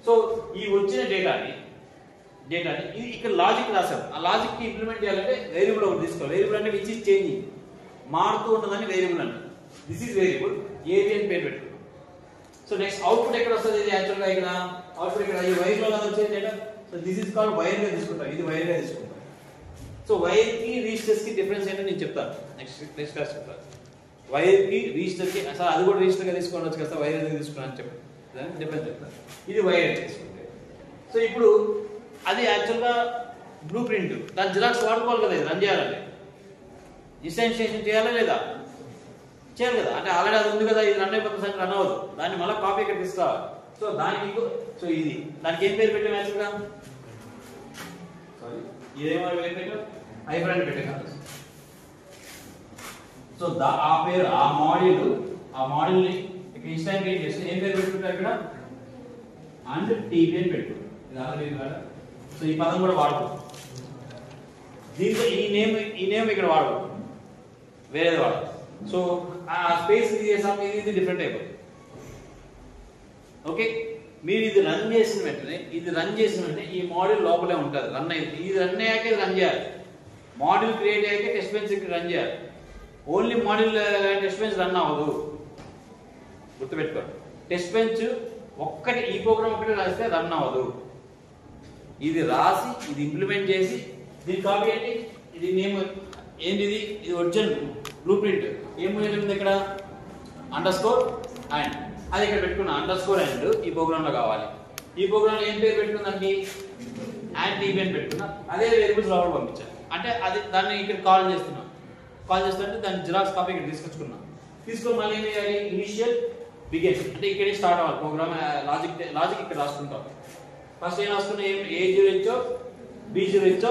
Speaker 1: సో ఈ వచ్చిన డేటాని ఇది ఇక్కడ లాజిక్ రాశారు. ఆ లాజిక్ కి ఇంప్లిమెంట్ చేయాలంటే వేరియబుల్ ఒకటి తీసుకోవాలి. వేరియబుల్ అంటే విచ్ ఇస్ చేంజింగ్, మారుతూ ఉన్నదని వేరియబుల్ అంటే. దిస్ ఈస్ వేరియబుల్, ఏది అని పేరు పెట్టుకున్నాం. సో నెక్స్ట్ అవుట్పుట్ ఎక్కడ వస్తుంది? ఇది యాక్చువల్ గా ఇక్కడ అవుట్పుట్ ఇక్కడ ఈ వైర్ లో వచ్చే data. So this is called wire గా తీసుకుంటాం, ఇది వైర్ గా తీసుకుంటాం. సో వైర్ కి రిజిస్టర్స్ కి డిఫరెన్స్ ఏంటో నేను చెప్తాను నెక్స్ట్ క్లాస్ చెప్తాను. వైర్ కి రిజిస్టర్ కి అసలు అది కూడా రిజిస్టర్ గా తీసుకోవచ్చు కదా, వైర్ ఎందుకు తీసుకున్నా అని చెప్పి డిఫరెన్స్ చెప్తాను. ఇది వైర్ తీసుకుంటే. సో ఇప్పుడు అది యాక్చువల్ గా బ్లూ ప్రింట్, దాని జిరాక్స్ వాడుకోవాలి కదా, ఇది రన్ చేయాలంటే ఇన్స్టాన్షియేషన్ చేయాలా లేదా? చేయాలి కదా. అంటే ఆల్రెడీ అది ఉంది కదా, ఇది రన్ అయిపోతుంది, సంగతి రన్ అవ్వదు. దాన్ని మళ్ళీ కాపీ ఇక్కడ తీసుకోవాలి. సో దానికి సో ఇది దానికి ఏం పేరు పెట్టాం యాక్చువల్గా? సారీ, ఇదేమో పేరు పెట్టాం, హైబ్రిడ్ పెట్టాం. సో ఆ పేరు ఆ మాడ్యూల్ ని ఇక్కడ ఇన్స్టాన్షియేట్ చేస్తే ఏం పేరు పెట్టుకుంటారు ఇక్కడ? అండ్ టీపీ అని పెట్టుకుంటారు. సో ఈ పదం కూడా వాడుకో, దీంట్లో ఈ నేమ్ ఇక్కడ వాడుకో, వేరేది వాడు. సో ఆ స్పేస్ ఇది డిఫరెంట్ అయిపోతుంది. ఓకే, మీరు ఇది రన్ చేసిన వెంటనే ఈ మాడ్యూల్ లోపలే ఉంటుంది, రన్ అయింది. ఇది రన్ అయ్యాక ఇది రన్ చేయాలి. మాడ్యూల్ క్రియేట్ అయ్యాక టెస్ట్ బెంచ్ ఇక్కడ రన్ చేయాలి. Only module test bench run అవ్వదు, గుర్తుపెట్టుకోండి. టెస్ట్ బెంచ్ ఒక్కటి ఈ ప్రోగ్రామ్ ఒకటి రాస్తే రన్ అవ్వదు. ఇది రాసి ఇది ఇంప్లిమెంట్ చేసి దీని కాపీ ఏంటి, ఇది నేమ్ ఏంటిది, ఇది ఒరిజినల్ బ్లూ ప్రింట్. ఏం ఉంది ఇక్కడ? అండర్స్కోర్ అండ్, అది ఇక్కడ పెట్టుకున్నా. అండర్స్కోర్ అండ్ ఈ ప్రోగ్రామ్ లో కావాలి. ఈ ప్రోగ్రామ్ లో ఏం పేరు పెట్టుకుందానికి? అండ్ టీబీ అని పెట్టుకున్నా. అదే వేరియబుల్స్ లోపల పంపించాను. అంటే అది దాన్ని ఇక్కడ కాల్ చేస్తుంటే దాని జిరాక్స్ కాపీ ఇక్కడ తీసుకొని మళ్ళీ ఏం చేయాలి? ఇనిషియల్ బిగిన్ అంటే ఇక్కడ స్టార్ట్ అవ్వాలి ప్రోగ్రామ్. లాజిక్ ఇక్కడ రాసుకుంటాం. ఫస్ట్ ఏం రాసుకున్నా? A0 ఇచ్చో B0 ఇచ్చో.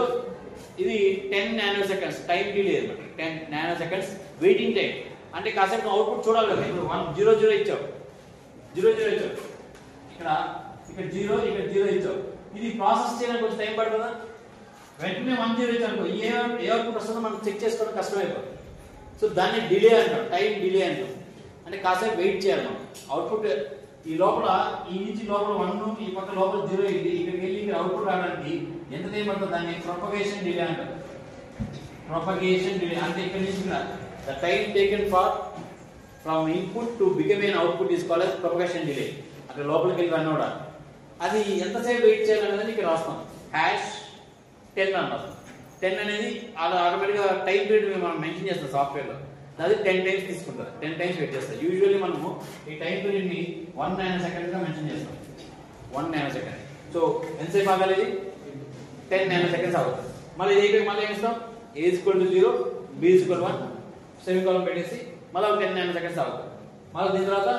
Speaker 1: ఇది 10 నానో సెకండ్స్ టైం డిలే అనమాట. 10 నానో సెకండ్స్ వెయిటింగ్ టైం. అంటే కాసేపు అవుట్పుట్ చూడాలి కదా. ఇప్పుడు 100 ఇచ్చావు, 00 ఇచ్చావు, ఇక్కడ 0 ఇచ్చావు. ఇది ప్రాసెస్ చేయడానికి కొంచెం టైం పడుతుందా? వెంటనే 10 ఇచ్చాను, ఏ అవుట్పుట్ వస్తుందో మనం చెక్ చేసుకోవడం కష్టమైపోతుంది. సో దాన్ని డిలే అంటాం, టైం డిలే అంటాం. అంటే కాసేపు వెయిట్ చేయాలి మనం. అవుట్పుట్ ఈ లోపల ఈ నుంచి లోపల 1, ఈ పక్క లోపల 0 అయింది. ఇక్కడికి వెళ్ళి ఇక్కడ అవుట్పుట్ రావడానికి ఎంత టైం పడుతుంది? దాన్ని ప్రొపగేషన్ డిలే అంటారు. ప్రొపగేషన్ డిలే అంటే ఇక్కడ నుంచి the time taken from input to become an output is called as propagation delay. అంటే లోపలికి వెళ్ళి రన్ అవ్వడానికి అది ఎంతసేపు వెయిట్ చేయాలనేది ఇక్కడ రాస్తాం. #10 అన్నారు. 10 అనేది ఆటోమేటిక్గా టైం పీరియడ్ మనం మెన్షన్ చేస్తాం సాఫ్ట్వేర్లో. అది 10 టైమ్స్ తీసుకుంటుంది, 10 టైమ్స్ వెయిట్ చేస్తారు. యూజువల్లీ మనము ఈ టైం పీరియడ్ ని 1 నానో సెకండ్ గా మెన్షన్ చేస్తాం. 1 నానో సెకండ్. సో ఎంతసేపు ఆగాలి? 10 నానో సెకండ్స్ ఆగుతుంది. మళ్ళీ మళ్ళీ ఏం ఇస్తాం? A = 0, B = 1 సెమీకోలన్ పెట్టేసి మళ్ళీ 10 నానో సెకండ్స్ ఆగుతుంది. మళ్ళీ దీని తర్వాత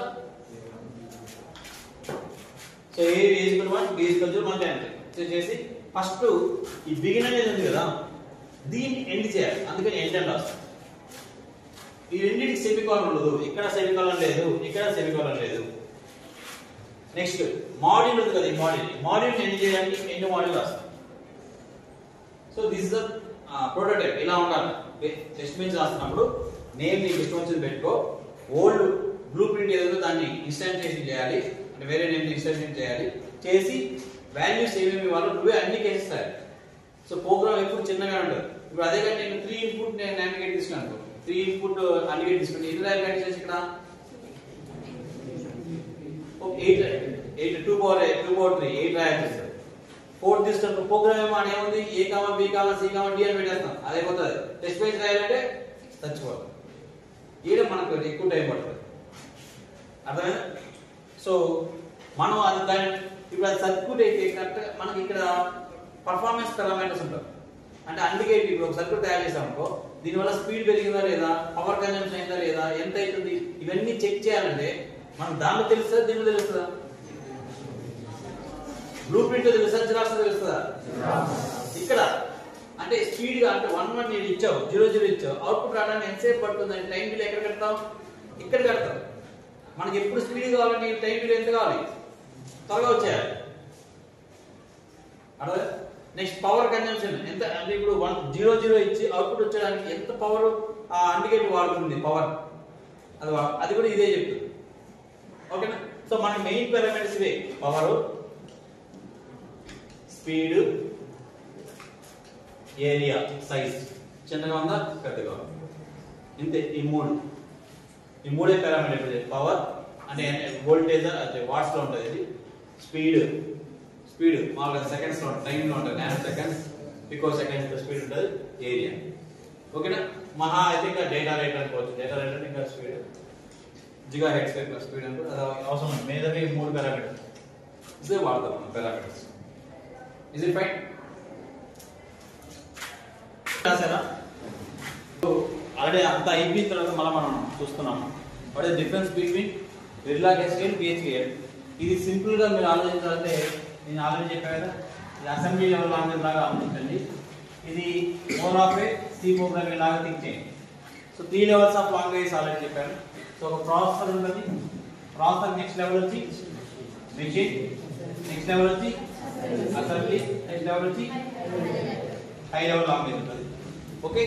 Speaker 1: సో A = 1, B = 0 1 టైం చేసి ఫస్ట్ ఈ బిగిన్ అనేది ఉంది కదా, దీన్ని ఎండ్ చేయాలి. అందుకని ఎండ్ అని రాస్తాం. ఈ రెండింటికి సెమీకోలన్ ఉండదు. ఇక్కడ సెమీకోలన్ లేదు, ఇక్కడ సెమీకోలన్ లేదు. నెక్స్ట్ మాడ్యూల్ ఉంది కదా, ఈ మాడ్యూల్ ఎండ్ చేయడానికి ఎండ్ మాడ్యూల్ రాస్తాం. So this is the prototype. ఇలా ఉండాలి. టెస్ట్ బెంచ్ రాస్తున్నప్పుడు నేమ్ ని టెస్ట్ బెంచ్ పెట్టుకో. ఓల్డ్ బ్లూ ప్రింట్ ఏదో దాన్ని ఇన్స్టాన్షియేషన్ చేయాలి, అంటే వేరే నేమ్ ఇన్స్టాన్షియేషన్ చేసి వాల్యూస్ ఏమేమి ఇవ్వాలో నువ్వే అన్ని కేసేస్తాయి. సో ప్రోగ్రామ్ ఎప్పుడు చిన్నగా ఉంటుంది. ఇప్పుడు అదే కానీ నేను 3 ఇన్పుట్ నేను నావిగేట్ తీసుకున్నాను, 3 ఇన్పుట్ అన్నిగేట్ తీసుకుంటే ఇది నావిగేట్ చేసి ఇక్కడ 8 2 power 3 8 రాయాలి. 4 తీసుకుంటే ప్రోగ్రామ్ ఏమో ఏముంది? A, B, C, D అని పెట్టేస్తాం, అదే పోతుంది. టెస్ట్ బెంచ్ రాయాలంటే చచ్చిపోతుంది. ఈడ మనకు ఎక్కువ టైం పడుతుంది. అర్థమైనా? సో మనం అది దాన్ని ఇప్పుడు అది సర్క్యూట్ అయితే కరెక్ట్ మనకి ఇక్కడ పర్ఫార్మెన్స్ పారామీటర్స్ ఉంటాయి. అంటే అందుకే ఇప్పుడు ఒక సర్క్యూట్ తయారు చేసాం అనుకో, దీనివల్ల స్పీడ్ పెరిగిందా లేదా, పవర్ కన్జంప్షన్ అయిందా లేదా, ఎంత అవుతుంది, ఇవన్నీ చెక్ చేయాలంటే మనం దాంట్లో తెలుస్తుందా, దీంట్లో తెలుస్తుందా? బ్లూ ప్రింట్ తెలుస్తుందా, జిరాక్స్ తెలుస్తుందా? ఇక్కడ అంటే స్పీడ్ గా అంటే 1 1 నేను ఇచ్చావు, 0 0 ఇచ్చావు, అవుట్పుట్ రావడానికి ఎంతసేపు పడుతుంది అని టైం డిలే ఎక్కడ కడతాం? ఇక్కడ కడతాం. మనకి ఎప్పుడు స్పీడ్ కావాలంటే టైం డిలే ఎంత కావాలి? త్వరగా వచ్చేయాలి. అర్థం? నెక్స్ట్ పవర్ కన్జంప్షన్ ఎంత అంటే ఇప్పుడు 0 0 ఇచ్చి అవుట్పుట్ వచ్చేయడానికి ఎంత పవర్ ఆ ఇండికేటర్ వాడుతుంది పవర్, అది కూడా ఇదే చెప్తుంది. ఓకేనా. సో మన మెయిన్ పారామీటర్స్ ఇవే, పవర్, స్పీడ్, ఏరియా, సైజ్, చిన్నగా ఉందా పెద్దగా ఉందా, ఇంతే. ఈ మూడే పారామీటర్స్. పవర్ అంటే వోల్టేజ్ అంటే వాట్స్ లో ఉంటుంది, ఇది స్పీడ్ మామూలుగా సెకండ్స్ లో ఉంటుంది, టైం లో ఉంటుంది, nano seconds, pico seconds speed ఉంటుంది, ఏరియా. ఓకేనా. మహా అయితే ఇంకా డేటా రేట్ అనుకోవచ్చు, డేటా రేట్ అంటే ఇంకా స్పీడ్ జిగా హెడ్స్ స్పీడ్ అనుకో, అది అవసరం లేదు. మేజర్గా ఈ మూడు పారామీటర్స్ ఇదే వాడతాం మనం పారామీటర్స్. Is it fine? రాసారా? ఆల్రెడీ అంత అయిపోయిన తర్వాత మనం చూస్తున్నాము what is difference between Verilog SQL, PHP. ఇది సింపుల్ గా మీరు ఆలోచించాలంటే నేను ఆల్రెడీ చెప్పాను కదా, ఇది అసెంబ్లీ లెవెల్ లాంగ్వేజ్ లాగా ఆలోచించండి. ఇది more of a C programming లాగా థింక్ చేయండి. So 3 levels of language already చెప్పాను. సో ఒక ప్రాసెసర్ ఉంటుంది, ప్రాసెసర్ నెక్స్ట్ లెవెల్ వచ్చి మెషిన్, నెక్స్ట్ లెవెల్ వచ్చి అసెంబ్లీ, నెక్స్ట్ లెవెల్ వచ్చి హై లెవెల్ లాంగ్వేజ్ ఉంటుంది. ఓకే.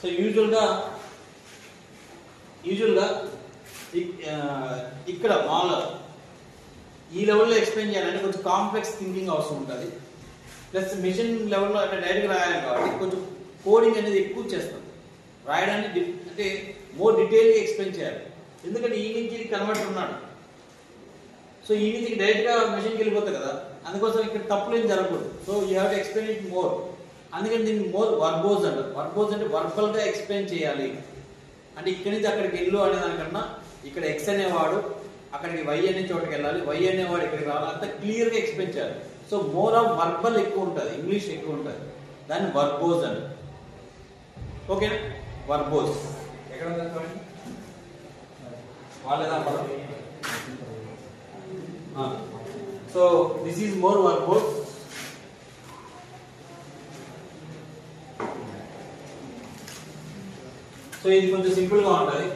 Speaker 1: సో యూజువల్గా ఇక్కడ మామూలుగా ఈ లెవెల్లో ఎక్స్ప్లెయిన్ చేయాలంటే కొంచెం కాంప్లెక్స్ థింకింగ్ అవసరం ఉంటుంది. ప్లస్ మిషన్ లెవెల్లో అంటే డైరెక్ట్గా రాయాలి కాబట్టి కొంచెం కోడింగ్ అనేది ఎక్కువ చేస్తాం. రాయడానికి అంటే మోర్ డీటెయిల్గా ఎక్స్ప్లెయిన్ చేయాలి. ఎందుకంటే ఈ నుంచి ఇది కన్వర్టర్ ఉన్నాడు, సో ఈ నుంచి డైరెక్ట్గా మిషన్కి వెళ్ళిపోతుంది కదా, అందుకోసం ఇక్కడ తప్పులు ఏం జరగకూడదు. So you have to explain it more. అందుకని దీన్ని మోర్ వర్బోజ్ అంటారు. వర్బోజ్ అంటే వర్బల్గా ఎక్స్ప్లెయిన్ చేయాలి. అంటే ఇక్కడి నుంచి అక్కడికి వెళ్ళు అనే దానికన్నా ఇక్కడ ఎక్స్ అనేవాడు అక్కడికి వై అనే చోటకి వెళ్ళాలి, వై అనేవాడు ఇక్కడికి రావాలి, అంత క్లియర్గా ఎక్స్ప్లెయిన్ చేయాలి. సో మోర్ ఆఫ్ వర్బల్ ఎక్కువ ఉంటుంది, ఇంగ్లీష్ ఎక్కువ ఉంటుంది, దాన్ని వర్బోజ్ అంటారు. ఓకేనా. వర్బోజ్ ఎక్కడ ఉంది వాళ్ళేదా పదం. So this is more verbose. So ఇది కొంచెం సింపుల్ గా ఉంటుంది,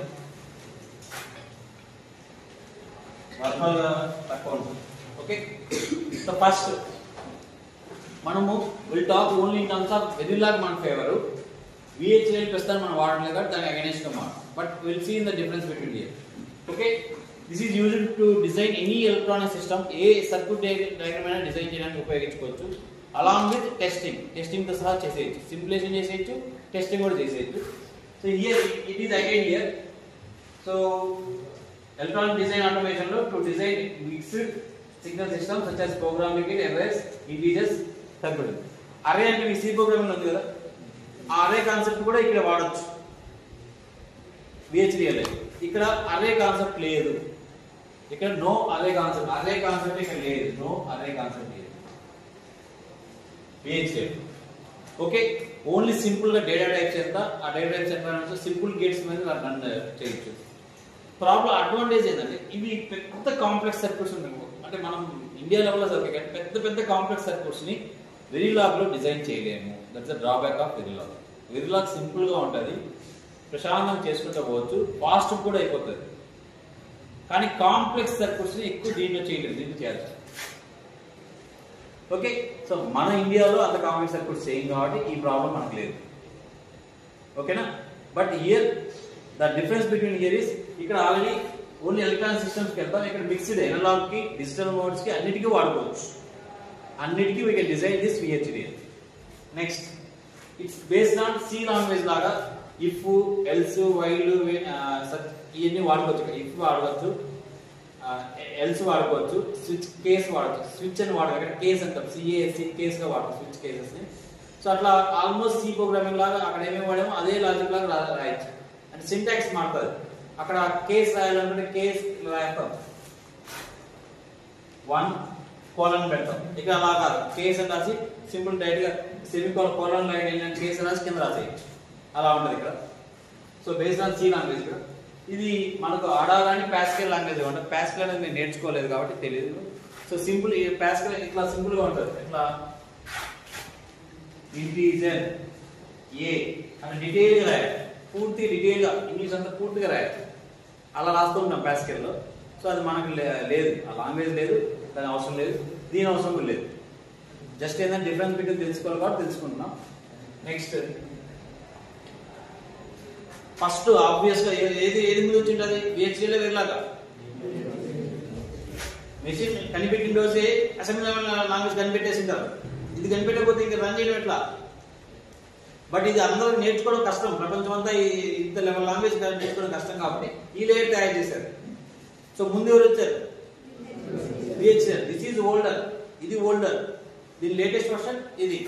Speaker 1: వర్బల్ గా తక్కువ ఉంటుంది. ఓకే. సో ఫస్ట్ మనము will talk only in terms of Verilog మన ఫేవర్, VHDL ప్రస్తుతం మనం వాడలేదు కాబట్టి దానికి అగైనెస్ట్ గా మాట్లాడు, but will see in the difference between here. Okay. This is used to design any electronic system. A circuit diagram అయినా డిజైన్ చేయడానికి ఉపయోగించుకోవచ్చు. అలాంగ్ విత్ టెస్టింగ్ తో సహా చేసేయచ్చు, సింపులేషన్ చేసేయచ్చు, టెస్టింగ్ కూడా చేసేయచ్చు. So here it is again here. So electronic design automation lo to design mixed signal systems such as programming in arrays, integers, circuit. Array అంటే C ప్రోగ్రామింగ్ ఉంది కదా, ఆ array కాన్సెప్ట్ కూడా ఇక్కడ వాడొచ్చు VHDL. ఇక్కడ array కాన్సెప్ట్ లేదు, ఇక్కడ నో array కాన్సెప్ట్ ఇక్కడ లేదు, నో array కాన్సెప్ట్ లేదు VHDL. ఓకే. ఓన్లీ సింపుల్ గా డేటా టైప్స్ ఎంత, ఆ డేటా టైప్స్ ఎంత సింపుల్ గేట్స్ మీద రన్ చేయొచ్చు. ప్రాబ్లం అడ్వాంటేజ్ ఏంటంటే ఇవి పెద్ద కాంప్లెక్స్ సర్క్యూట్స్ ఉంటాయి. అంటే మనం ఇండియా లెవెల్లో సర్క్యూట్ అంటే పెద్ద కాంప్లెక్స్ సర్క్యూట్స్ ని వెరిలాగ్ లో డిజైన్ చేయలేము. That's the drawback of Verilog. Verilog simple గా ఉంటుంది, ప్రశాంతంగా చేసుకుంటూ పోవచ్చు, ఫాస్ట్ కూడా అయిపోతుంది. కానీ కాంప్లెక్స్ సర్క్యూట్స్ ని ఎక్కువ దీంట్లో చేయలేదు, దీంట్లో చేయాలి. ఓకే. సో మన ఇండియాలో అంత కాంప్లెక్స్ సర్క్యూట్స్ చేయం కాబట్టి ఈ ప్రాబ్లం మనకు లేదు. ఓకేనా. But here the difference between here is ఇక్కడ ఆల్రెడీ ఓన్లీ ఎలక్ట్రానిక్ సిస్టమ్స్ కి వెళ్తాం, ఇక్కడ మిక్స్డ్ ఎనలాగ్ కి డిజిటల్ మోడ్స్ కి అన్నిటికీ వాడుకోవచ్చు. అన్నిటికీ we can design this VHDL. Next it's based on C language లాగా ఇఫ్, ఎల్స్, వైల్ ఇవన్నీ వాడుకోవచ్చు. ఇఫ్ వాడవచ్చు, ఎల్స్ వాడుకోవచ్చు, స్విచ్ కేస్ వాడచ్చు. స్విచ్ అని వాడచ్చు, అక్కడ కేస్ అంటాం, CASE కేస్ గా వాడచ్చు స్విచ్ కేసెస్ ని. సో అట్లా ఆల్మోస్ట్ C ప్రోగ్రామింగ్ లాగా అక్కడ ఏమేమి వాడామో అదే లాజిక్ లాగా రాయొచ్చు. అంటే సింటాక్స్ మారుతుంది. అక్కడ కేస్ రాయాలనుకుంటే కేస్ రాస్తాం, 1 పెడతాం. ఇక్కడ అలా కాదు, కేస్ అని రాసి సింపుల్ డైరెక్ట్ గా సెమీకోలన్ లైన్ కేస్ రాసి కింద రాసేయచ్చు, అలా ఉంటుంది ఇక్కడ. So based on C language. ఇక్కడ ఇది మనకు ఆడా కానీ పాస్కల్ లాంగ్వేజ్ అంటే పాస్కల్ అనేది నేను నేర్చుకోలేదు కాబట్టి తెలియదు. సో సింపుల్ పాస్కల్ ఇట్లా సింపుల్ గా ఉంటుంది. ఇట్లా ఇంటీజర్ ఏ అని డీటెయిల్ గా రాయాలి, పూర్తి డీటెయిల్ గా ఇంగ్లీష్ అంతా పూర్తిగా రాయాలి. అలా రాస్తూ ఉంటాం పాస్కల్ లో. సో అది మనకు లేదు, ఆ లాంగ్వేజ్ లేదు, దాని అవసరం లేదు, దీని అవసరం లేదు. జస్ట్ ఏదైనా డిఫరెన్స్ బిట్వీన్ తెలుసుకోవాలి కాబట్టి తెలుసుకుంటున్నాం. నెక్స్ట్ ఫస్ట్ ఆబ్వియస్ గా ఏది ముందు వచ్చి ఉంటుంది VHDL వెరిలాగా మెషిన్ కనిపెట్టిన రోజే అసెంబ్లీ లాంగ్వేజ్ కనిపెట్టేసింటారు. ఇది కనిపెట్టకపోతే ఇంకా రన్ చేయడం ఎట్లా? బట్ ఇది అందరూ నేర్చుకోవడం కష్టం. ప్రపంచం అంతా ఇంత లెవెల్ లాంగ్వేజ్ నేర్చుకోవడం కష్టం కాబట్టి ఈ లేయర్ తయారు చేశారు. సో ముందు ఎవరు వచ్చారు? VHDL. దిస్ ఈజ్ ఓల్డర్, ఇది ఓల్డర్, దీని లేటెస్ట్ వర్షన్ ఇది.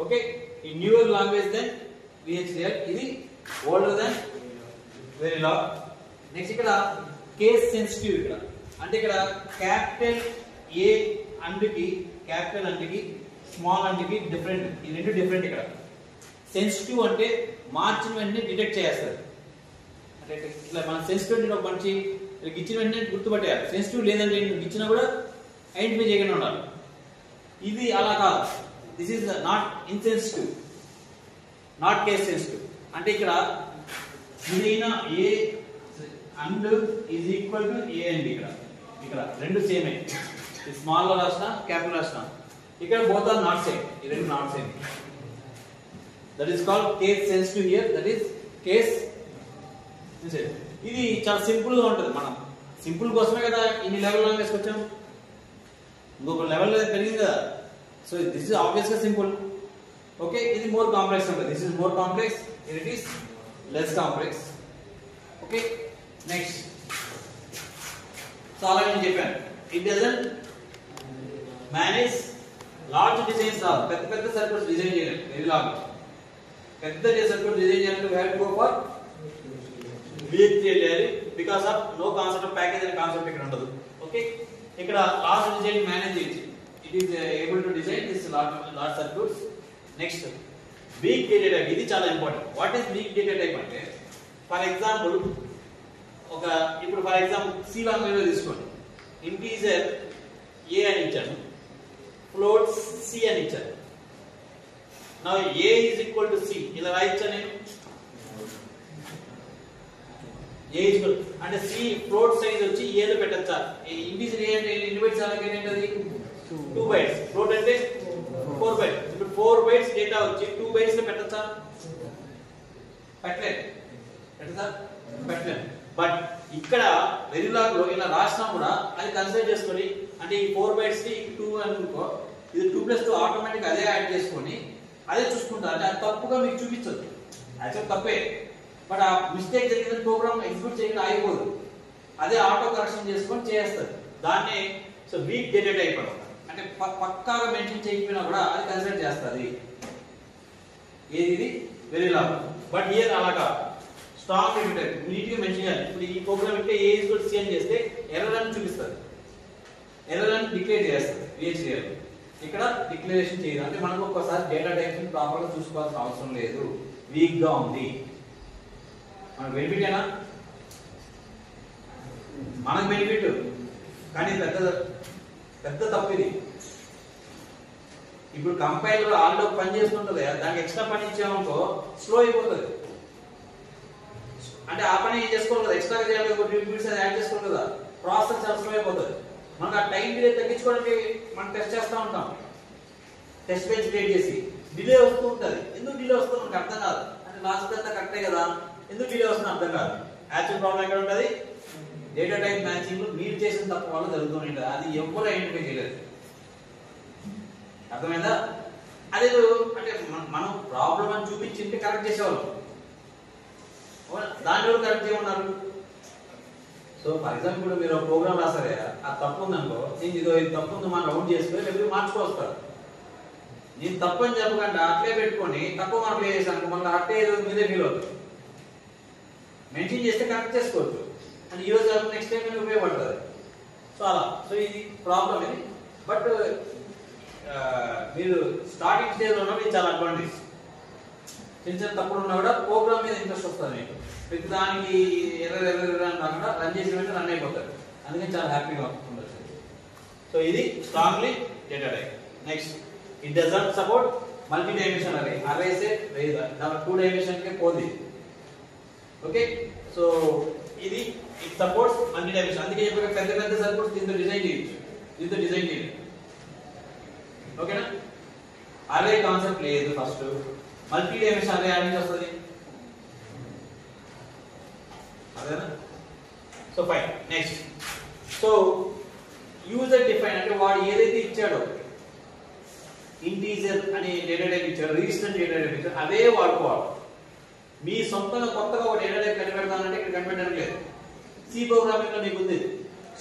Speaker 1: ఓకే, ఈ న్యూయర్ లాంగ్వేజ్ దెన్ VHDL, ఇది ఓల్డర్ దెన్ వెరిలాగ్. నెక్స్ట్ ఇక్కడ కేస్ సెన్సిటివ్. ఇక్కడ అంటే ఇక్కడ క్యాపిటల్ ఏ అండ్కి క్యాపిటల్ అండ్కి స్మాల్ అండ్కి డిఫరెంట్, ఈ రెండు డిఫరెంట్. ఇక్కడ సెన్సిటివ్ అంటే మార్చిన వెంటనే డిటెక్ట్ చేస్తారు. అంటే ఇట్లా మన సెన్సిటివ్ ఒక మంచి ఇచ్చిన వెంటనే గుర్తుపట్టేయాలి. సెన్సిటివ్ లేదంటే ఇచ్చినా కూడా ఐడెంటిఫై చేయకుండా ఉండాలి. ఇది అలా కాదు. This is not insensitive, not case sensitive. అంటే ఇక్కడ ఏదైనా A and is equal to A అండి. ఇక్కడ రెండు సేమే. స్మాల్ లో రాసిన క్యాపిటల్ రాసిన ఇక్కడ బోత్ ఆర్ నాట్ సేమ్. ఈ రెండు not same. That is called case sensitive here. That is case sensitive. ఇది చాలా సింపుల్ గా ఉంటుంది. మనం సింపుల్ కోసమే కదా ఇన్ని లెవెల్ లాంగ్వేజ్ వచ్చాం. ఇంకొక లెవెల్ పెరిగింది కదా. సో దిస్ ఇస్ ఆబ్వియస్ గా సింపుల్. ఓకే, ఇది మోర్ కాంప్లెక్స్ ఉంటుంది. This is more complex, it is less complex. Okay, next. So అలా నేను చెప్పాను, it doesn't manage large designs. పెద్ద పెద్ద సర్క్యూట్స్ డిజైన్ చేయలేం. వెరీ లాంగ్ పెద్ద సర్క్యూట్ డిజైన్ చేయాలంటే we have to go for VHDL because of no concept of package అనే కాన్సెప్ట్ ఇక్కడ ఉండదు. ఓకే, ఇక్కడ లార్జ్ డిజైన్ మేనేజ్ చేయొచ్చు. It is able to design this large circuits. Next, weak data type. ఇది చాలా important. What is week data type అంటే, ఫర్ ఎగ్జాంపుల్ ఇప్పుడు ఫర్ ఎగ్జాంపుల్ సి లాంగ్వేజ్ లో తీసుకోండి. ఇంటీజర్ ఏ అని ఇచ్చాను, ఫ్లోట్ సి అని ఇచ్చాను. నా ఏ ఈజ్ ఈక్వల్ టు సి ఇలా రాయించాను నేను. ఏ ఈక్వల్ అంటే సి ఫ్లోట్ సైజ్ వచ్చి ఏలో పెట్టచ్చా? ఇంటీజర్ ఏ అంటే ఎన్ని బైట్స్ అలాగేంటి? అది 2 బైట్స్. ఫ్లోట్ అంటే 4 బైట్స్. ఇప్పుడు 4 బైట్స్ డేటా వచ్చి 2 బైట్స్ లో పెట్టచ్చా? పెట్టలేదు. బట్ ఇక్కడ వెరిలాగ్ లో ఇలా రాసినా కూడా అది కన్సిడర్ చేసుకొని, అంటే ఈ 4 బైట్స్ కి 2 అనుకో, ఇది 2+2 ఆటోమేటిక్ అదే యాడ్ చేసుకొని అదే చూసుకుంటా. అంటే అది తప్పుగా మీకు చూపించదు. యాక్చువల్ తప్పే, బట్ ఆ మిస్టేక్ జరిగిన ప్రోగ్రామ్ ఎగ్జిక్యూట్ చేయడం ఆగిపోదు. అదే ఆటో కరెక్షన్ చేసుకొని చేస్తుంది. దాన్ని సో వీక్ డేటా టైప్ అంటే పక్కాగా మెన్షన్ చేయకపోయినా కూడా అది కన్సిడర్ చేస్తుంది. ఇది వెరిలాగ్. బట్ హియర్ అలాగా స్ట్రాంగ్ డేటా టైప్ నీట్ గా మెన్షన్ చేయాలి. ఇప్పుడు ఈ ప్రోగ్రామ్ అంటే ఏ ఈజ్ సి అని చేస్తే ఎర్రర్ అని చూపిస్తుంది, ఎర్రర్ అని డిక్లేర్ చేస్తుంది VHDL. ఇక్కడ డిక్లరేషన్ చేయదు. అంటే మనకు ఒక్కసారి డేటా టైప్స్ ని ప్రాపర్ గా చూసుకోవాల్సిన అవసరం లేదు. వీక్ గా ఉంది, మనకు బెనిఫిట్ ఏనా? మనకు బెనిఫిట్, కానీ పెద్ద తప్పు ఇది. ఇప్పుడు కంపైలర్ ఆల్రెడీ పని చేస్తుంటది, దానికి ఎక్స్ట్రా పని ఇచ్చామనుకో స్లో అయిపోతుంది. అంటే ఆ పని ఏం చేసుకోవాలి కదా, ఎక్స్ట్రా చేయాలి, యాడ్ చేసుకోవాలి కదా, ప్రాసెస్ చాలా స్లో అయిపోతుంది. మనకు ఆ టైం డిలే తగ్గించుకోవడానికి మనం టెస్ట్ చేస్తూ ఉంటాం. టెస్ట్ బెంచ్ క్రియేట్ చేసి డిలే వస్తూ ఉంటుంది. ఎందుకు డిలే వస్తుందో మనకు అర్థం కాదు. అంటే లాస్ట్ అంతా కరెక్టే కదా, ఎందుకు డిలే వస్తుందో అర్థం కాదు. యాక్చువల్ ప్రాబ్లం ఎక్కడ ఉంటుంది? డేటా టైప్ మ్యాచింగ్ మీరు చేసిన తప్పు వల్ల జరుగుతూ ఉంటుంది. అది ఎవరు ఐడెంటిఫై చేయలేదు. అర్థమైందా? అదే అంటే మనం ప్రాబ్లం అని చూపించింటే కరెక్ట్ చేసేవాళ్ళం. దాంట్లో కరెక్ట్ చేయమన్నారు. సో ఫర్ ఎగ్జాంపుల్ మీరు ఒక ప్రోగ్రామ్ రాస్తారే, ఆ తప్పు ఉందనుకో, నేను ఇది తప్పు ఉంది మనం రౌండ్ చేసుకుని లేకపోతే మార్చుకోవస్తారు. నేను తప్పు అని చెప్పకుండా అట్లే పెట్టుకొని తక్కువ మార్కులు వేసాను, మళ్ళీ అట్టే మీదే ఫీల్ అవుతుంది. మెన్షన్ చేస్తే కరెక్ట్ చేసుకోవచ్చు. అండ్ ఈ రోజు నెక్స్ట్ టైం మీకు ఉపయోగపడుతుంది. సో అలా. సో ఇది ప్రాబ్లం ఇది. బట్ మీరు స్టార్టింగ్ స్టేజ్లో ఉన్నప్పుడు ఇది చాలా అడ్వాంటేజ్. చిన్న తప్పుడు ఉన్నా కూడా ప్రోగ్రామ్ మీద ఇంట్రెస్ట్ వస్తుంది మీకు. ప్రతి దానికి ఎర్రర్ అని కాకుండా రన్ చేసిన వెంటనే రన్ అయిపోతారు. అందుకని చాలా హ్యాపీగా ఉండొచ్చు. సో ఇది strongly data type. Next, it doesn't support multi dimension అరే. అరేసే లేదు, దాని 2 డైమెన్షన్కే పోది. ఓకే, సో ఇది ఇట్ సపోర్ట్స్ మల్టీ డైమెన్షన్. అందుకే చెప్పాక పెద్ద సర్క్యూట్స్ దీంతో డిజైన్ చేయొచ్చు. ఓకేనా? అరే కాన్సెప్ట్ లేదు ఫస్ట్. మల్టీ డైమెన్షన్ అరే యాడ్ వస్తుంది. అదేనా? So fine. Next, so user define అంటే వాడు ఏదైతే ఇచ్చాడో ఇంటీజర్ అనే డేటా టైప్ ఇచ్చాడు, రిజిస్టర్ డేటా టైప్ ఇచ్చాడు, అదే వాడుకోవాలి. మీ సొంతంగా కొత్తగా ఒక డేటా టైప్ కనిపెడతానంటే ఇక్కడ కనిపెట్టడం లేదు. సి ప్రోగ్రామింగ్ లో మీకు ఉంది.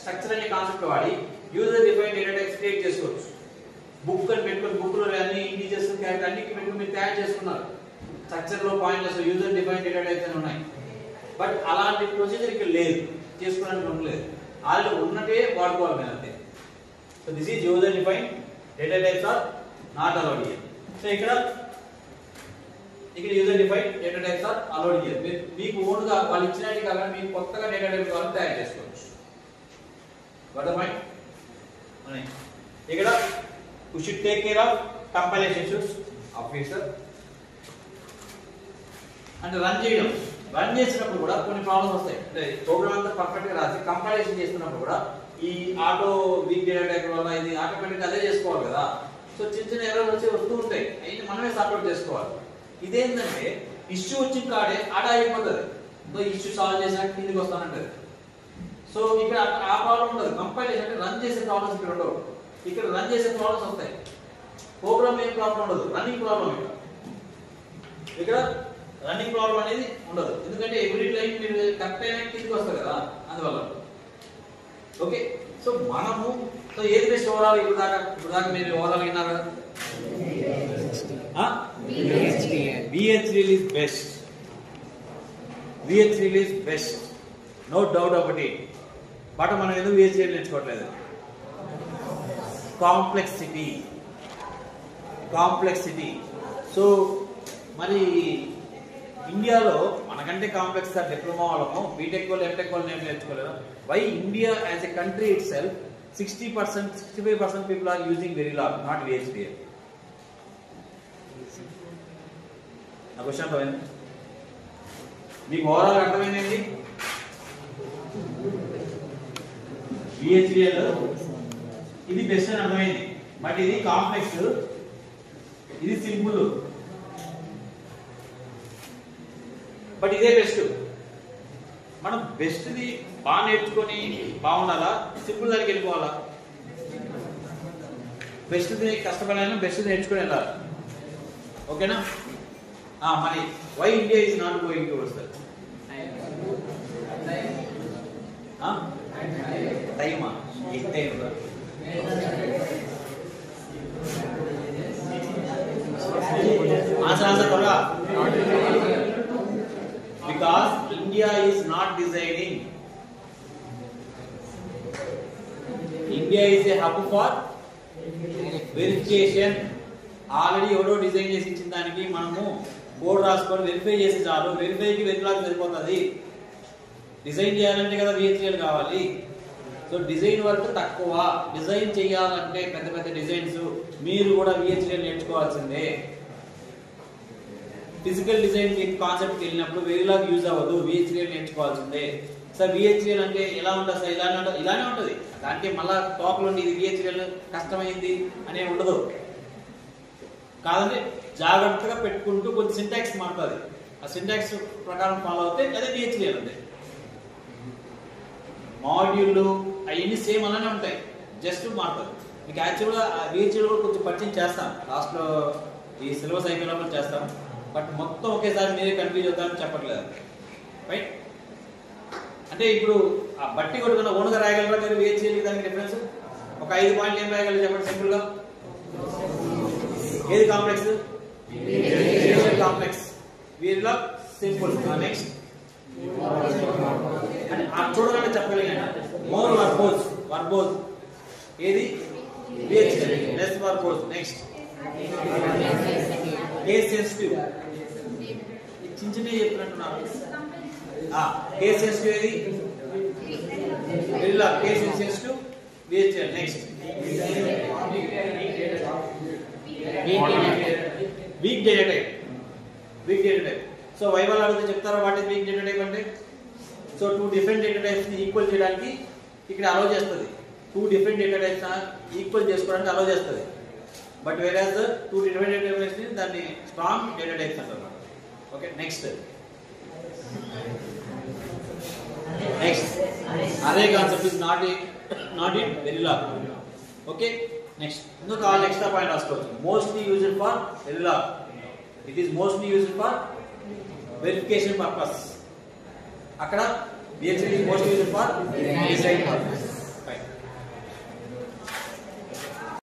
Speaker 1: స్ట్రక్చర్ అనే కాన్సెప్ట్ వాడి user define data types create చేసుకోవచ్చు. బుక్ అని పెట్టుకొని బుక్ లో అన్ని ఇంటీజర్స్ క్యారెక్టర్ అన్ని పెట్టుకొని మీరు తయారు చేసుకున్నారు. స్ట్రక్చర్ లో pointless user define data types అని ఉన్నాయి. బట్ అలాంటి ప్రొసీజర్ ఇక్కడ లేదు, చేసుకోవడానికి ఉండలేదు. ఆల్రెడీ ఉన్నట్టే వాడుకోవాలి మీరు అంతే. So this is user define data types are not allowed here. So ఇక్కడ user define data types are allowed here. మీకు ఓన్ గా వాళ్ళు ఇచ్చినట్టు కాకుండా మీకు కొత్తగా డేటా టైప్ కావాలని తయారు చేసుకోవచ్చు. What the point? ఇక్కడ we should take care of compilation issues of feature and run చేయడం. రన్ చేసినప్పుడు కూడా కొన్ని ప్రాబ్లమ్స్ వస్తాయి. అంటే ప్రోగ్రామ్ అంతా పర్ఫెక్ట్ గా రాసి కంపైలేషన్ చేస్తున్నప్పుడు కూడా ఈ ఆటో వీక్ డేటా టైప్ వల్ల ఇది ఆటోమేటిక్ అదే చేసుకోవాలి కదా. సో చిన్న చిన్న ఎర్రర్స్ వచ్చి వస్తూ ఉంటాయి, అయితే మనమే సార్ట్అవుట్ చేసుకోవాలి. ఇదేంటంటే ఇష్యూ వచ్చిన కాడే ఆట అయిపోతుంది. సో ఇష్యూ సాల్వ్ చేసినాక కిందికి వస్తానంటది. సో ఇక్కడ ఆ ప్రాబ్లం ఉండదు. కంపైలేషన్ అంటే రన్ చేసే ప్రాబ్లమ్స్ ఇక్కడ ఉండవు. ఇక్కడ రన్ చేసే ప్రాబ్లమ్స్ వస్తాయి. ప్రోగ్రామ్ ఏం ప్రాబ్లం ఉండదు, రన్నింగ్ ప్రాబ్లం. ఇక్కడ రన్నింగ్ ప్రాబ్లం అనేది ఉండదు, ఎందుకంటే ఎవ్రీ లైన్ మీరు కరెక్ట్ అయినా కిందికి వస్తారు కదా, అందువల్ల. ఓకే, సో మనము సో ఏది బెస్ట్ ఓవరాల్? ఇప్పుడు దాకా మీరు ఓవరాల్ విన్నారు కదా. VHDL is best. VHDL is best, no doubt ఒకటి. బట్ మనం ఎందుకు VHDL నేర్చుకోవట్లేదు? కాంప్లెక్సిటీ. సో మరి ఇండియాలో మనకంటే కాంప్లెక్స్ డిప్లొమా వాళ్ళము, బీటెక్ వాళ్ళు ఎంటెక్ వాళ్ళు నేర్చుకోలేదు. Why India as a country itself 60%, 65% people are using Verilog, not VHDL. నా క్వశ్చన్ అర్థమైంది మీకు? ఓవరాల్ అర్థమైందండి? VHDL ఇది బెస్ట్ అని అర్థమైంది. బట్ ఇది కాంప్లెక్స్, ఇది సింపుల్. బట్ ఇదే బెస్ట్. మనం బెస్ట్ ది బాగా నేర్చుకొని బాగుండాలా, సింపుల్ దానికి వెళ్ళిపోవాలా? బెస్ట్ ది కష్టపడాలని బెస్ట్ నేర్చుకొని వెళ్ళాలి. ఓకేనా? మరి why India is not going towards that? టైమా? ఏ టైం? ఆన్సర్ త్వరగా. Because India is not designing. India is a hub for verification. Already ఎవడో డిజైన్ చేసి ఇచ్చిన దానికి మనము కోడ్ రాసుకొని వెరిఫై చేసి చాలు. వెరిఫైకి Verilog సరిపోతుంది. డిజైన్ చేయాలంటే కదా VHDL కావాలి. సో డిజైన్ వర్క్ తక్కువ. డిజైన్ చేయాలంటే పెద్ద పెద్ద డిజైన్స్ మీరు కూడా VHDL నేర్చుకోవాల్సిందే. ఫిజికల్ డిజైన్ కాన్సెప్ట్కి వెళ్ళినప్పుడు Verilog యూజ్ అవ్వదు, VHDL నేర్చుకోవాల్సిందే. సార్ VHDL అంటే ఎలా ఉంటుంది సార్? ఇలానే ఉంటుంది. దానికి మళ్ళా టాప్లో ఇది VHDL కష్టమైంది అనే ఉండదు. కాదంటే జాగ్రత్తగా పెట్టుకుంటూ కొంచెం సింటాక్స్ మారుతుంది. ఆ సింటాక్స్ ప్రకారం ఫాలో అవుతే అదే VHDL అంతే. మాడ్యూల్ అవన్నీ సేమ్ అలానే ఉంటాయి, జస్ట్ మారుతుంది. మీకు యాక్చువల్గా VHDL కూడా కొంచెం పరిచయం చేస్తాం, లాస్ట్లో ఈ సిలబస్ అయిపోయినప్పుడు చేస్తాం. బట్ మొత్తం ఒకేసారి మీరే కన్ఫ్యూజ్ అవుతారని చెప్పట్లేదు. రైట్? అంటే ఇప్పుడు ఆ బట్టి కొట్టుకున్న ఓన్గా రాయగలరా మీరు VHDL దానికి డిఫరెన్స్? ఒక 5 పాయింట్లు ఏం రాయగలరు చెప్పండి సింపుల్ గా. ఏది complex? Complex. Verilog simple. Next అంటే చూడగానే చెప్పగలిగాను. మోర్ వర్బోజ్ ఏది? VHDL. Less verbose. Next case sensitive. చిన్న చిన్నవి చెప్పినట్టున్నారు. కేస్ సెన్సిటివ్ ఏది? Verilog. Case sensitive VHDL. Next weak data type. So వైవల్ అడిగితే చెప్తారా what is weak data type అంటే? సో 2 డిఫరెంట్ డేటా టైప్స్ ని ఈక్వల్ చేయడానికి ఇక్కడ అలౌ చేస్తుంది. 2 డిఫరెంట్ డేటా టైప్స్ ఈక్వల్ చేసుకోవడానికి అలౌ చేస్తుంది. బట్ వేరేస్ 2 డిఫరెంట్ డేటా టైప్స్ ని దాన్ని స్ట్రాంగ్ డేటా టైప్స్ అంటారు. Okay, next array concept is not in Verilog. Okay, next ఇందుకు కావాలి ఎక్స్ట్రా పాయింట్ రాసుకోవచ్చు. Mostly used for Verilog. It is mostly used for verification purpose. అక్కడ VHDL is mostly used for design purpose.